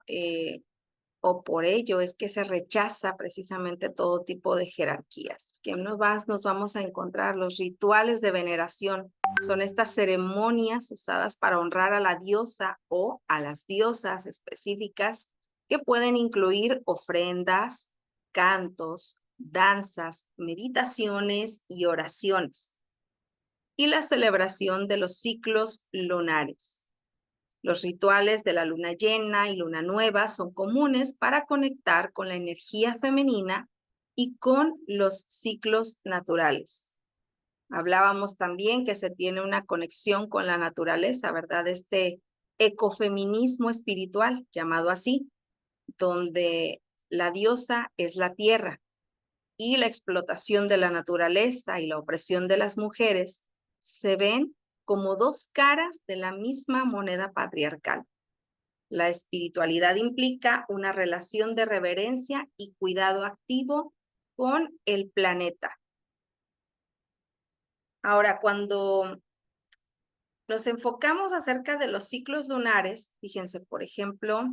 o por ello es que se rechaza precisamente todo tipo de jerarquías. Que nos vamos a encontrar los rituales de veneración. Son estas ceremonias usadas para honrar a la diosa o a las diosas específicas que pueden incluir ofrendas, cantos, danzas, meditaciones y oraciones. Y la celebración de los ciclos lunares. Los rituales de la luna llena y luna nueva son comunes para conectar con la energía femenina y con los ciclos naturales. Hablábamos también que se tiene una conexión con la naturaleza, ¿verdad? Este ecofeminismo espiritual, llamado así, donde la diosa es la tierra y la explotación de la naturaleza y la opresión de las mujeres se ven como dos caras de la misma moneda patriarcal. La espiritualidad implica una relación de reverencia y cuidado activo con el planeta. Ahora, cuando nos enfocamos acerca de los ciclos lunares, fíjense, por ejemplo,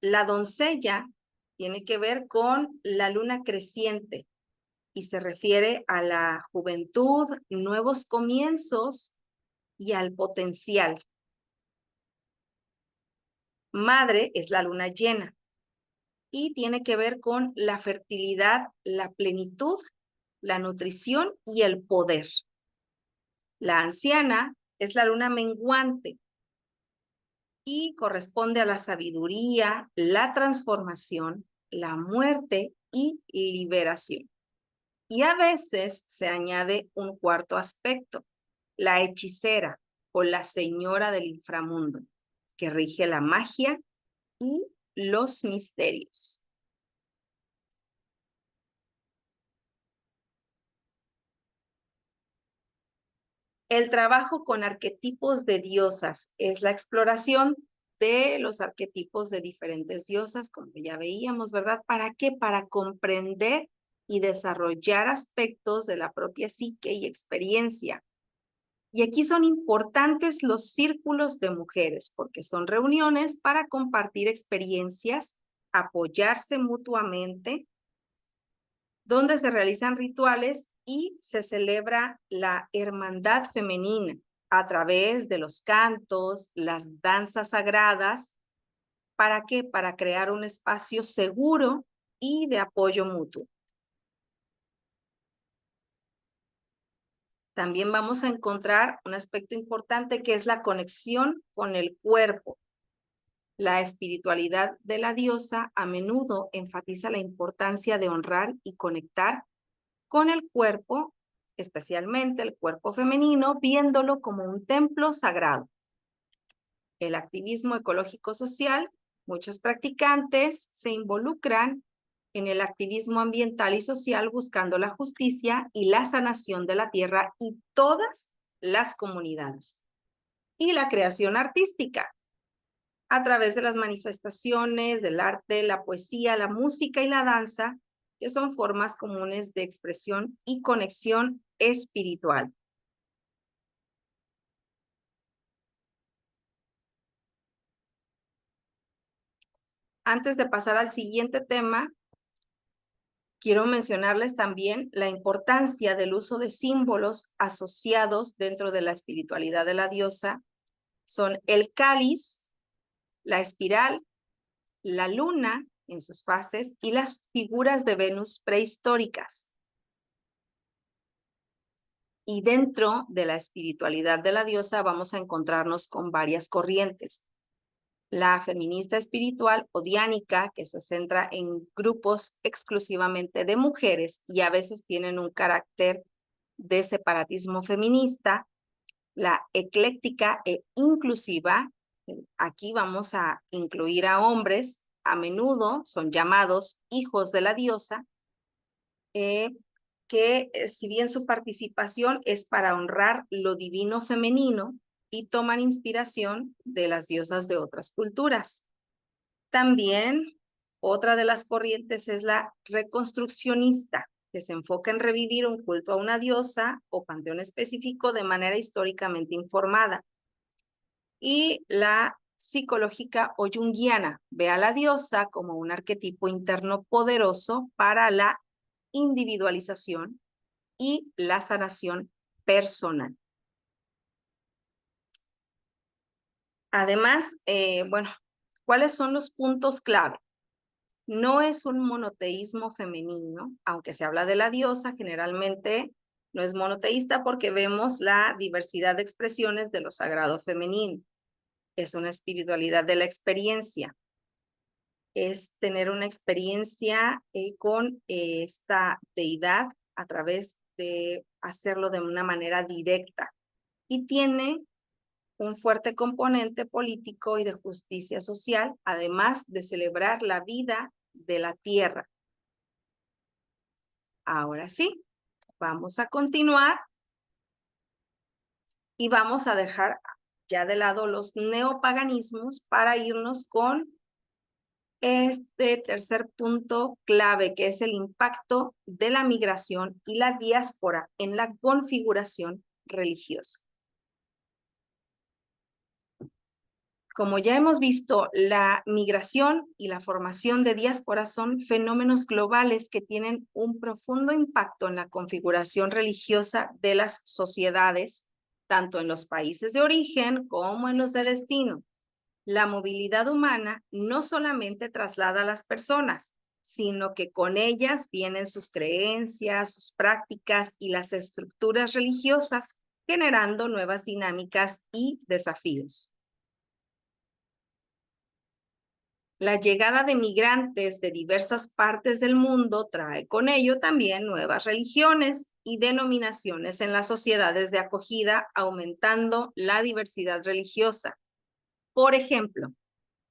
la doncella tiene que ver con la luna creciente y se refiere a la juventud, nuevos comienzos y al potencial. Madre es la luna llena y tiene que ver con la fertilidad, la plenitud, la nutrición y el poder. La anciana es la luna menguante y corresponde a la sabiduría, la transformación, la muerte y liberación. Y a veces se añade un cuarto aspecto, la hechicera o la señora del inframundo, que rige la magia y los misterios. El trabajo con arquetipos de diosas es la exploración de los arquetipos de diferentes diosas, como ya veíamos, ¿verdad? ¿Para qué? Para comprender y desarrollar aspectos de la propia psique y experiencia. Y aquí son importantes los círculos de mujeres, porque son reuniones para compartir experiencias, apoyarse mutuamente, donde se realizan rituales y se celebra la hermandad femenina a través de los cantos, las danzas sagradas. ¿Para qué? Para crear un espacio seguro y de apoyo mutuo. También vamos a encontrar un aspecto importante que es la conexión con el cuerpo. La espiritualidad de la diosa a menudo enfatiza la importancia de honrar y conectar con el cuerpo, especialmente el cuerpo femenino, viéndolo como un templo sagrado. El activismo ecológico social, muchos practicantes se involucran en el activismo ambiental y social buscando la justicia y la sanación de la tierra y todas las comunidades. Y la creación artística, a través de las manifestaciones del arte, la poesía, la música y la danza, que son formas comunes de expresión y conexión espiritual. Antes de pasar al siguiente tema, quiero mencionarles también la importancia del uso de símbolos asociados dentro de la espiritualidad de la diosa. Son el cáliz, la espiral, la luna en sus fases y las figuras de Venus prehistóricas. Y dentro de la espiritualidad de la diosa vamos a encontrarnos con varias corrientes. La feminista espiritual o diánica, que se centra en grupos exclusivamente de mujeres y a veces tienen un carácter de separatismo feminista. La ecléctica e inclusiva, aquí vamos a incluir a hombres, a menudo son llamados hijos de la diosa, que si bien su participación es para honrar lo divino femenino y toman inspiración de las diosas de otras culturas. También otra de las corrientes es la reconstruccionista, que se enfoca en revivir un culto a una diosa o panteón específico de manera históricamente informada. Y la psicológica o junguiana ve a la diosa como un arquetipo interno poderoso para la individualización y la sanación personal. Además, bueno, ¿cuáles son los puntos clave? No es un monoteísmo femenino, aunque se habla de la diosa, generalmente no es monoteísta porque vemos la diversidad de expresiones de lo sagrado femenino. Es una espiritualidad de la experiencia. Es tener una experiencia con esta deidad a través de hacerlo de una manera directa. Y tiene un fuerte componente político y de justicia social, además de celebrar la vida de la tierra. Ahora sí, vamos a continuar y vamos a dejar ya de lado los neopaganismos para irnos con este tercer punto clave, que es el impacto de la migración y la diáspora en la configuración religiosa. Como ya hemos visto, la migración y la formación de diásporas son fenómenos globales que tienen un profundo impacto en la configuración religiosa de las sociedades, tanto en los países de origen como en los de destino. La movilidad humana no solamente traslada a las personas, sino que con ellas vienen sus creencias, sus prácticas y las estructuras religiosas, generando nuevas dinámicas y desafíos. La llegada de migrantes de diversas partes del mundo trae con ello también nuevas religiones y denominaciones en las sociedades de acogida, aumentando la diversidad religiosa. Por ejemplo,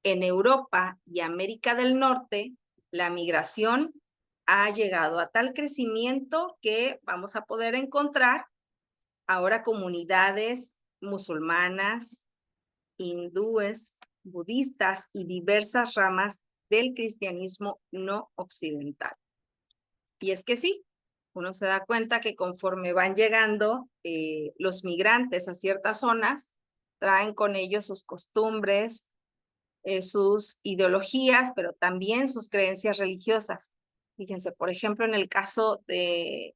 en Europa y América del Norte, la migración ha llegado a tal crecimiento que vamos a poder encontrar ahora comunidades musulmanas, hindúes, budistas y diversas ramas del cristianismo no occidental. Y es que sí, uno se da cuenta que conforme van llegando los migrantes a ciertas zonas, traen con ellos sus costumbres, sus ideologías, pero también sus creencias religiosas. Fíjense, por ejemplo, en el caso del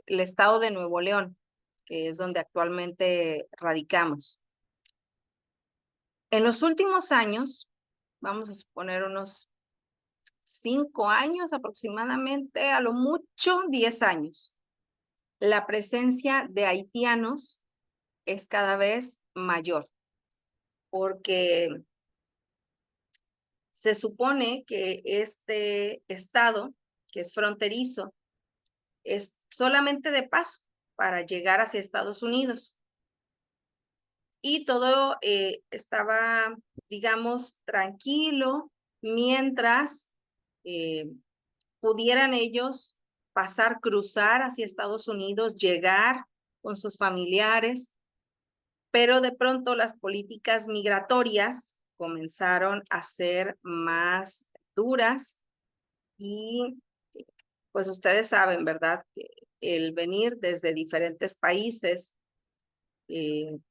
estado de Nuevo León, que es donde actualmente radicamos. En los últimos años, vamos a suponer unos 5 años aproximadamente, a lo mucho 10 años, la presencia de haitianos es cada vez mayor, porque se supone que este estado, que es fronterizo, es solamente de paso para llegar hacia Estados Unidos. Y todo estaba, digamos, tranquilo mientras pudieran ellos pasar, cruzar hacia Estados Unidos, llegar con sus familiares, pero de pronto las políticas migratorias comenzaron a ser más duras y pues ustedes saben, ¿verdad? Que el venir desde diferentes países,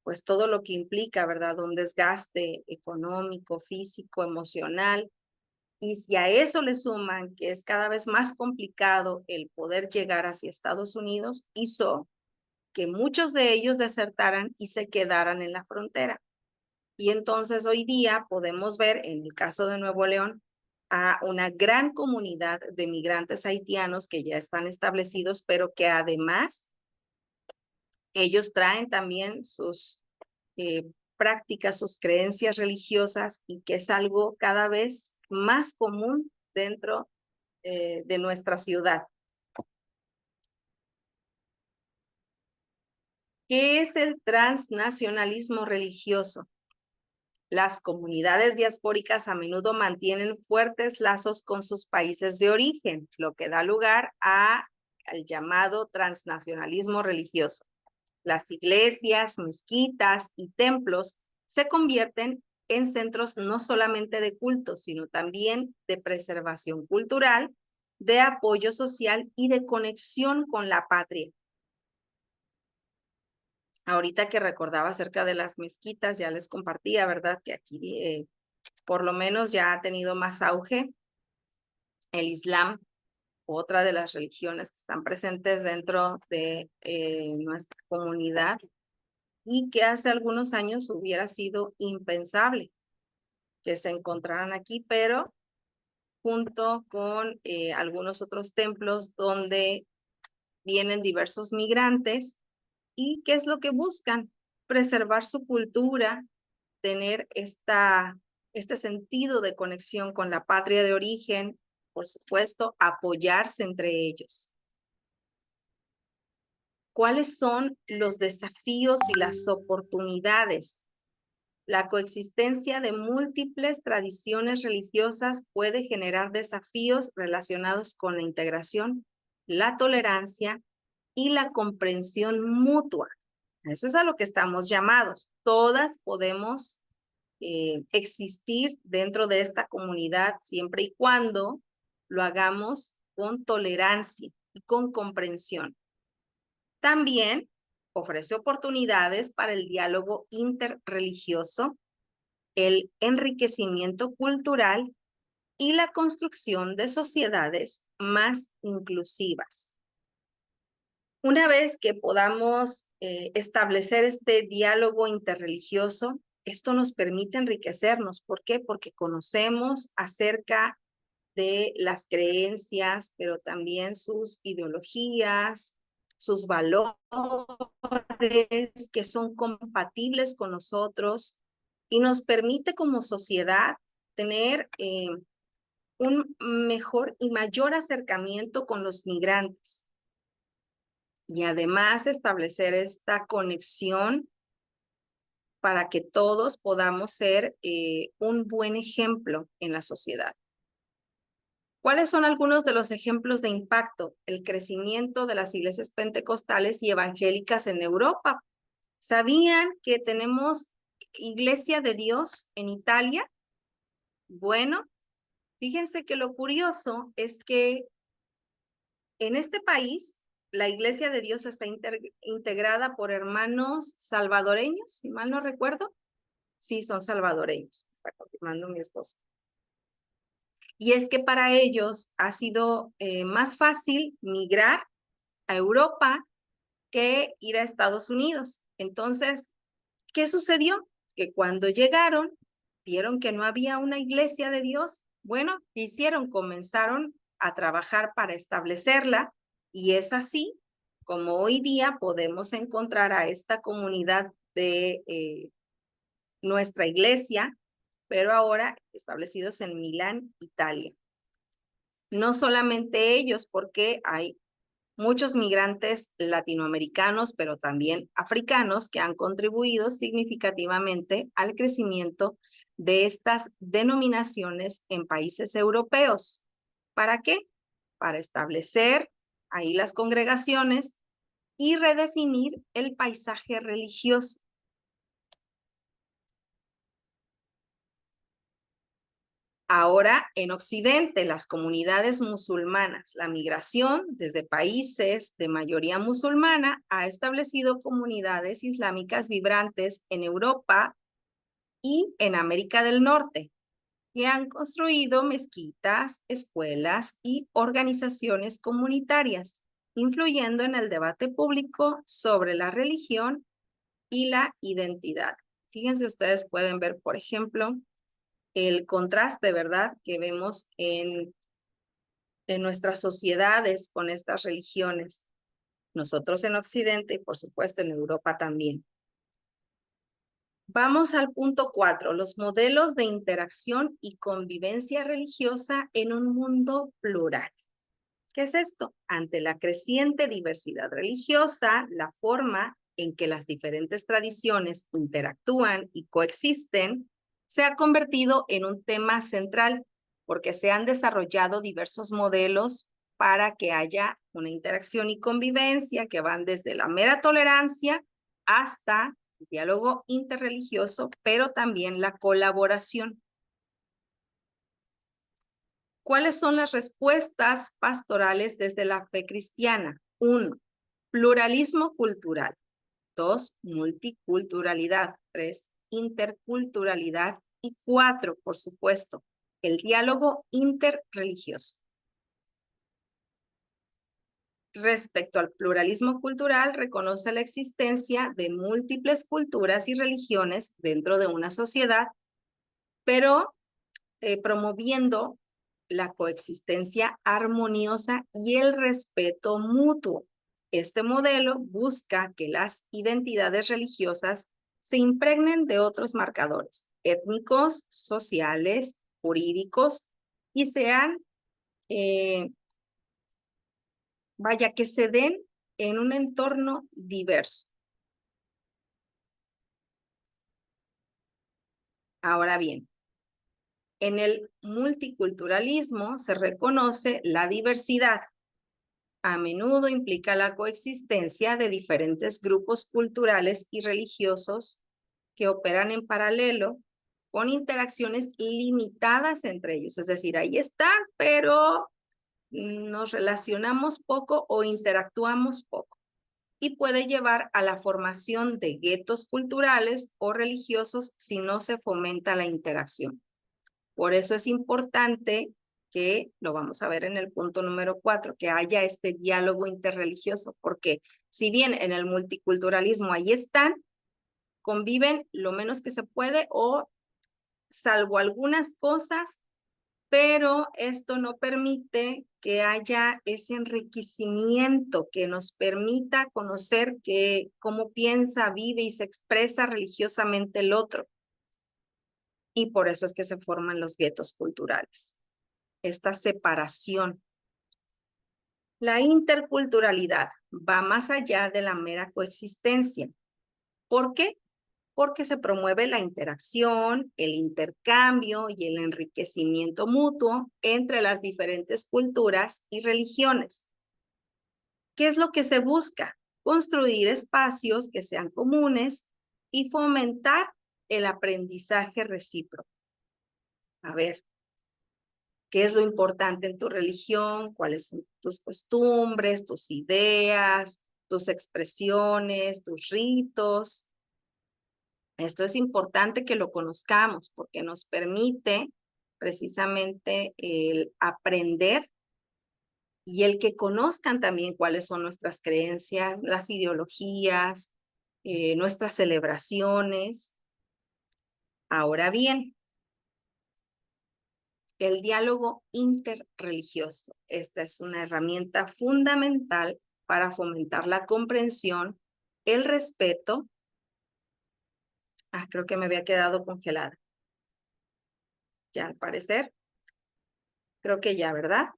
pues todo lo que implica, ¿verdad? Un desgaste económico, físico, emocional. Y si a eso le suman que es cada vez más complicado el poder llegar hacia Estados Unidos, hizo que muchos de ellos desertaran y se quedaran en la frontera. Y entonces hoy día podemos ver en el caso de Nuevo León a una gran comunidad de migrantes haitianos que ya están establecidos, pero que además ellos traen también sus prácticas, sus creencias religiosas y que es algo cada vez más común dentro de nuestra ciudad. ¿Qué es el transnacionalismo religioso? Las comunidades diaspóricas a menudo mantienen fuertes lazos con sus países de origen, lo que da lugar al llamado transnacionalismo religioso. Las iglesias, mezquitas y templos se convierten en centros no solamente de culto, sino también de preservación cultural, de apoyo social y de conexión con la patria. Ahorita que recordaba acerca de las mezquitas, ya les compartía, ¿verdad? Que aquí por lo menos ya ha tenido más auge el Islam, otra de las religiones que están presentes dentro de nuestra comunidad y que hace algunos años hubiera sido impensable que se encontraran aquí, pero junto con algunos otros templos donde vienen diversos migrantes y qué es lo que buscan, preservar su cultura, tener este sentido de conexión con la patria de origen, por supuesto, apoyarse entre ellos. ¿Cuáles son los desafíos y las oportunidades? La coexistencia de múltiples tradiciones religiosas puede generar desafíos relacionados con la integración, la tolerancia y la comprensión mutua. Eso es a lo que estamos llamados. Todas podemos existir dentro de esta comunidad siempre y cuando lo hagamos con tolerancia y con comprensión. También ofrece oportunidades para el diálogo interreligioso, el enriquecimiento cultural y la construcción de sociedades más inclusivas. Una vez que podamos establecer este diálogo interreligioso, esto nos permite enriquecernos. ¿Por qué? Porque conocemos acerca de las creencias, pero también sus ideologías, sus valores que son compatibles con nosotros y nos permite como sociedad tener un mejor y mayor acercamiento con los migrantes y además establecer esta conexión para que todos podamos ser un buen ejemplo en la sociedad. ¿Cuáles son algunos de los ejemplos de impacto? El crecimiento de las iglesias pentecostales y evangélicas en Europa. ¿Sabían que tenemos Iglesia de Dios en Italia? Bueno, fíjense que lo curioso es que en este país la Iglesia de Dios está integrada por hermanos salvadoreños, si mal no recuerdo. Sí, son salvadoreños, está confirmando mi esposo. Y es que para ellos ha sido más fácil migrar a Europa que ir a Estados Unidos. Entonces, ¿qué sucedió? Que cuando llegaron, vieron que no había una iglesia de Dios. Bueno, ¿qué hicieron? Comenzaron a trabajar para establecerla y es así como hoy día podemos encontrar a esta comunidad de nuestra iglesia, pero ahora establecidos en Milán, Italia. No solamente ellos, porque hay muchos migrantes latinoamericanos, pero también africanos que han contribuido significativamente al crecimiento de estas denominaciones en países europeos. ¿Para qué? Para establecer ahí las congregaciones y redefinir el paisaje religioso. Ahora, en Occidente, las comunidades musulmanas, la migración desde países de mayoría musulmana ha establecido comunidades islámicas vibrantes en Europa y en América del Norte, que han construido mezquitas, escuelas y organizaciones comunitarias, influyendo en el debate público sobre la religión y la identidad. Fíjense, ustedes pueden ver, por ejemplo, el contraste, ¿verdad?, que vemos en nuestras sociedades con estas religiones. Nosotros en Occidente y por supuesto en Europa también. Vamos al punto 4, los modelos de interacción y convivencia religiosa en un mundo plural. ¿Qué es esto? Ante la creciente diversidad religiosa, la forma en que las diferentes tradiciones interactúan y coexisten se ha convertido en un tema central porque se han desarrollado diversos modelos para que haya una interacción y convivencia que van desde la mera tolerancia hasta el diálogo interreligioso, pero también la colaboración. ¿Cuáles son las respuestas pastorales desde la fe cristiana? 1. Pluralismo cultural. 2, multiculturalidad. 3, interculturalidad. Y 4, por supuesto, el diálogo interreligioso. Respecto al pluralismo cultural, reconoce la existencia de múltiples culturas y religiones dentro de una sociedad, pero promoviendo la coexistencia armoniosa y el respeto mutuo. Este modelo busca que las identidades religiosas se impregnen de otros marcadores étnicos, sociales, jurídicos y sean, que se den en un entorno diverso. Ahora bien, en el multiculturalismo se reconoce la diversidad. A menudo implica la coexistencia de diferentes grupos culturales y religiosos que operan en paralelo con interacciones limitadas entre ellos. Es decir, ahí están, pero nos relacionamos poco o interactuamos poco. Y puede llevar a la formación de guetos culturales o religiosos si no se fomenta la interacción. Por eso es importante que, lo vamos a ver en el punto número 4, que haya este diálogo interreligioso, porque si bien en el multiculturalismo ahí están, conviven lo menos que se puede o salvo algunas cosas, pero esto no permite que haya ese enriquecimiento que nos permita conocer cómo piensa, vive y se expresa religiosamente el otro. Y por eso es que se forman los guetos culturales. Esta separación. La interculturalidad va más allá de la mera coexistencia. ¿Por qué? Porque se promueve la interacción, el intercambio y el enriquecimiento mutuo entre las diferentes culturas y religiones. ¿Qué es lo que se busca? Construir espacios que sean comunes y fomentar el aprendizaje recíproco. A ver, ¿qué es lo importante en tu religión? ¿Cuáles son tus costumbres, tus ideas, tus expresiones, tus ritos? Esto es importante que lo conozcamos porque nos permite precisamente el aprender y el que conozcan también cuáles son nuestras creencias, las ideologías, nuestras celebraciones. Ahora bien, el diálogo interreligioso. Esta es una herramienta fundamental para fomentar la comprensión, el respeto. Creo que me había quedado congelada. Ya al parecer. Creo que ya, ¿verdad?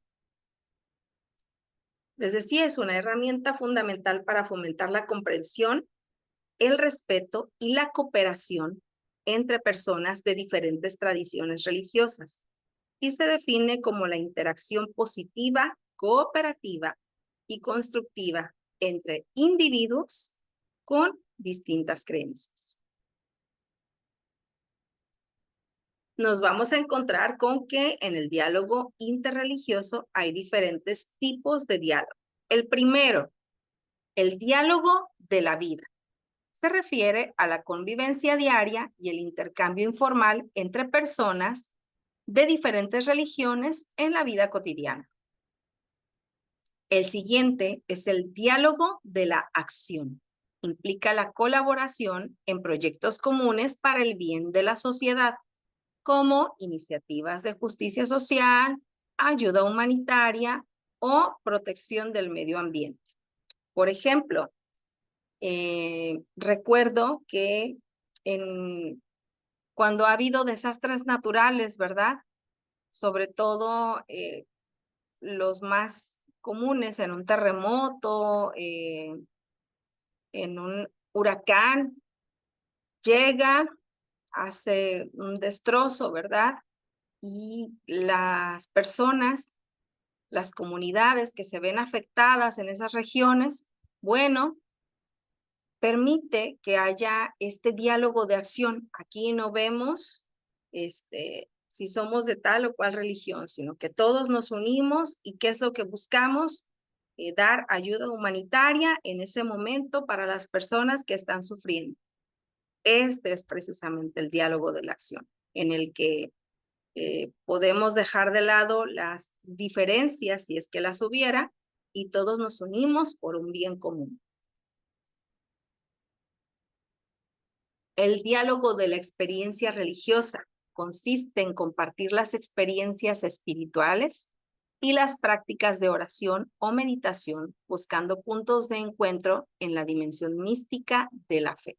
Les decía, es una herramienta fundamental para fomentar la comprensión, el respeto y la cooperación entre personas de diferentes tradiciones religiosas. Y se define como la interacción positiva, cooperativa y constructiva entre individuos con distintas creencias. Nos vamos a encontrar con que en el diálogo interreligioso hay diferentes tipos de diálogo. El primero, el diálogo de la vida. Se refiere a la convivencia diaria y el intercambio informal entre personas de diferentes religiones en la vida cotidiana. El siguiente es el diálogo de la acción. Implica la colaboración en proyectos comunes para el bien de la sociedad, como iniciativas de justicia social, ayuda humanitaria o protección del medio ambiente. Por ejemplo, recuerdo que cuando ha habido desastres naturales, ¿verdad? Sobre todo los más comunes en un terremoto, en un huracán, llega, hace un destrozo, ¿verdad? Y las personas, las comunidades que se ven afectadas en esas regiones, bueno, permite que haya este diálogo de acción. Aquí no vemos si somos de tal o cual religión, sino que todos nos unimos y qué es lo que buscamos, dar ayuda humanitaria en ese momento para las personas que están sufriendo. Este es precisamente el diálogo de la acción, en el que podemos dejar de lado las diferencias, si es que las hubiera, y todos nos unimos por un bien común. El diálogo de la experiencia religiosa consiste en compartir las experiencias espirituales y las prácticas de oración o meditación, buscando puntos de encuentro en la dimensión mística de la fe.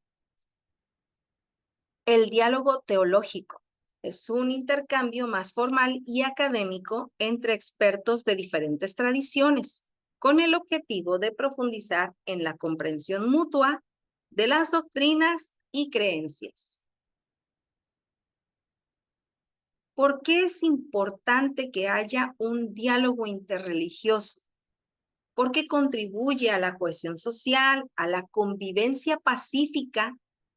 El diálogo teológico es un intercambio más formal y académico entre expertos de diferentes tradiciones, con el objetivo de profundizar en la comprensión mutua de las doctrinas y creencias. ¿Por qué es importante que haya un diálogo interreligioso? Porque contribuye a la cohesión social, a la convivencia pacífica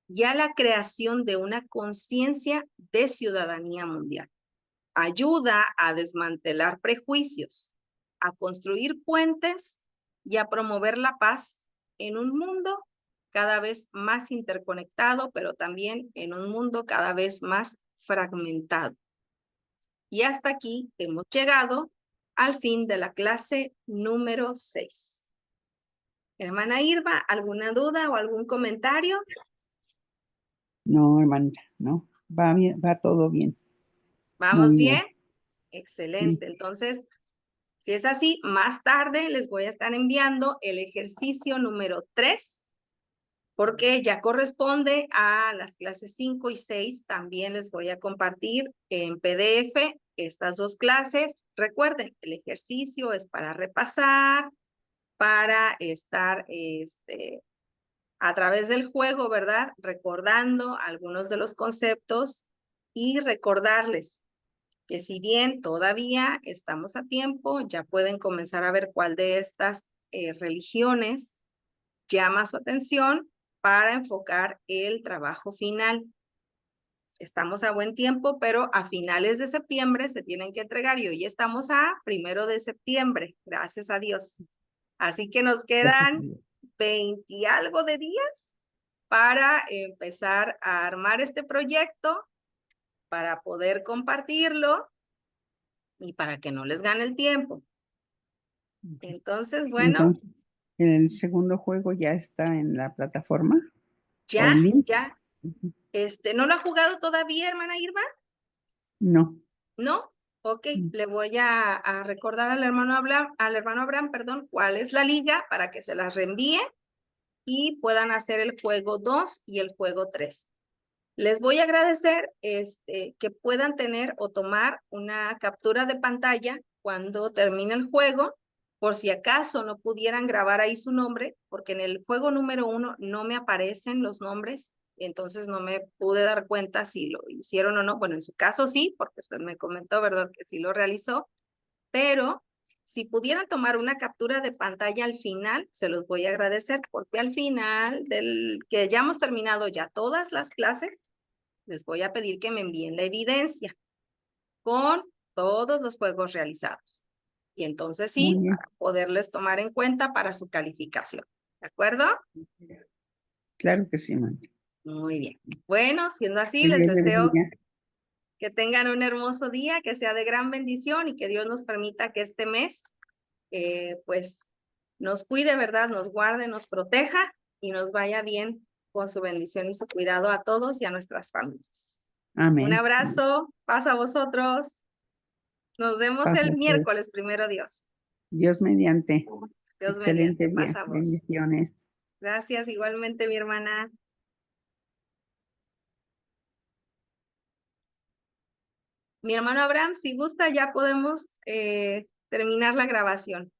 y a la creación de una conciencia de ciudadanía mundial. Ayuda a desmantelar prejuicios, a construir puentes y a promover la paz en un mundo cada vez más interconectado, pero también en un mundo cada vez más fragmentado. Y hasta aquí hemos llegado al fin de la clase número 6. Hermana Irma, ¿alguna duda o algún comentario? No, hermanita, no. Va bien, va todo bien. ¿Vamos Muy bien? bien. Excelente. Sí. Entonces, si es así, más tarde les voy a estar enviando el ejercicio número 3, porque ya corresponde a las clases 5 y 6. También les voy a compartir en PDF estas dos clases. Recuerden, el ejercicio es para repasar, para estar a través del juego, ¿verdad? Recordando algunos de los conceptos y recordarles que si bien todavía estamos a tiempo, ya pueden comenzar a ver cuál de estas religiones llama su atención para enfocar el trabajo final. Estamos a buen tiempo, pero a finales de septiembre se tienen que entregar y hoy estamos a 1 de septiembre, gracias a Dios. Así que nos quedan 20 y algo de días para empezar a armar este proyecto, para poder compartirlo y para que no les gane el tiempo. Entonces, bueno, Entonces, el segundo juego ya está en la plataforma o ya, en línea. ya. Ujú. ¿No lo ha jugado todavía, hermana Irma? No. ¿No? Ok, Mm. le voy a recordar al hermano Abraham, perdón, cuál es la liga para que se las reenvíe y puedan hacer el juego 2 y el juego 3. Les voy a agradecer que puedan tener o tomar una captura de pantalla cuando termine el juego, por si acaso no pudieran grabar ahí su nombre, porque en el juego número 1 no me aparecen los nombres, entonces no me pude dar cuenta si lo hicieron o no. Bueno, en su caso sí, porque usted me comentó, ¿verdad?, que sí lo realizó, pero si pudieran tomar una captura de pantalla al final, se los voy a agradecer, porque al final del que ya hemos terminado ya todas las clases, les voy a pedir que me envíen la evidencia con todos los juegos realizados. Y entonces Muy sí, bien. para poderles tomar en cuenta para su calificación. ¿De acuerdo? Claro que sí, hermanita. Muy bien. Bueno, siendo así, Que les Dios le deseo bendiga. que tengan un hermoso día, que sea de gran bendición y que Dios nos permita que este mes, pues, nos cuide, ¿verdad? Nos guarde, nos proteja y nos vaya bien con su bendición y su cuidado a todos y a nuestras familias. Un Amén. abrazo, paz a vosotros. Nos vemos Paz a el ustedes. miércoles, primero Dios. Dios mediante. Dios mediante, Excelente paz día. a vos. Bendiciones. Gracias, igualmente, mi hermana. Mi hermano Abraham, si gusta, ya podemos terminar la grabación.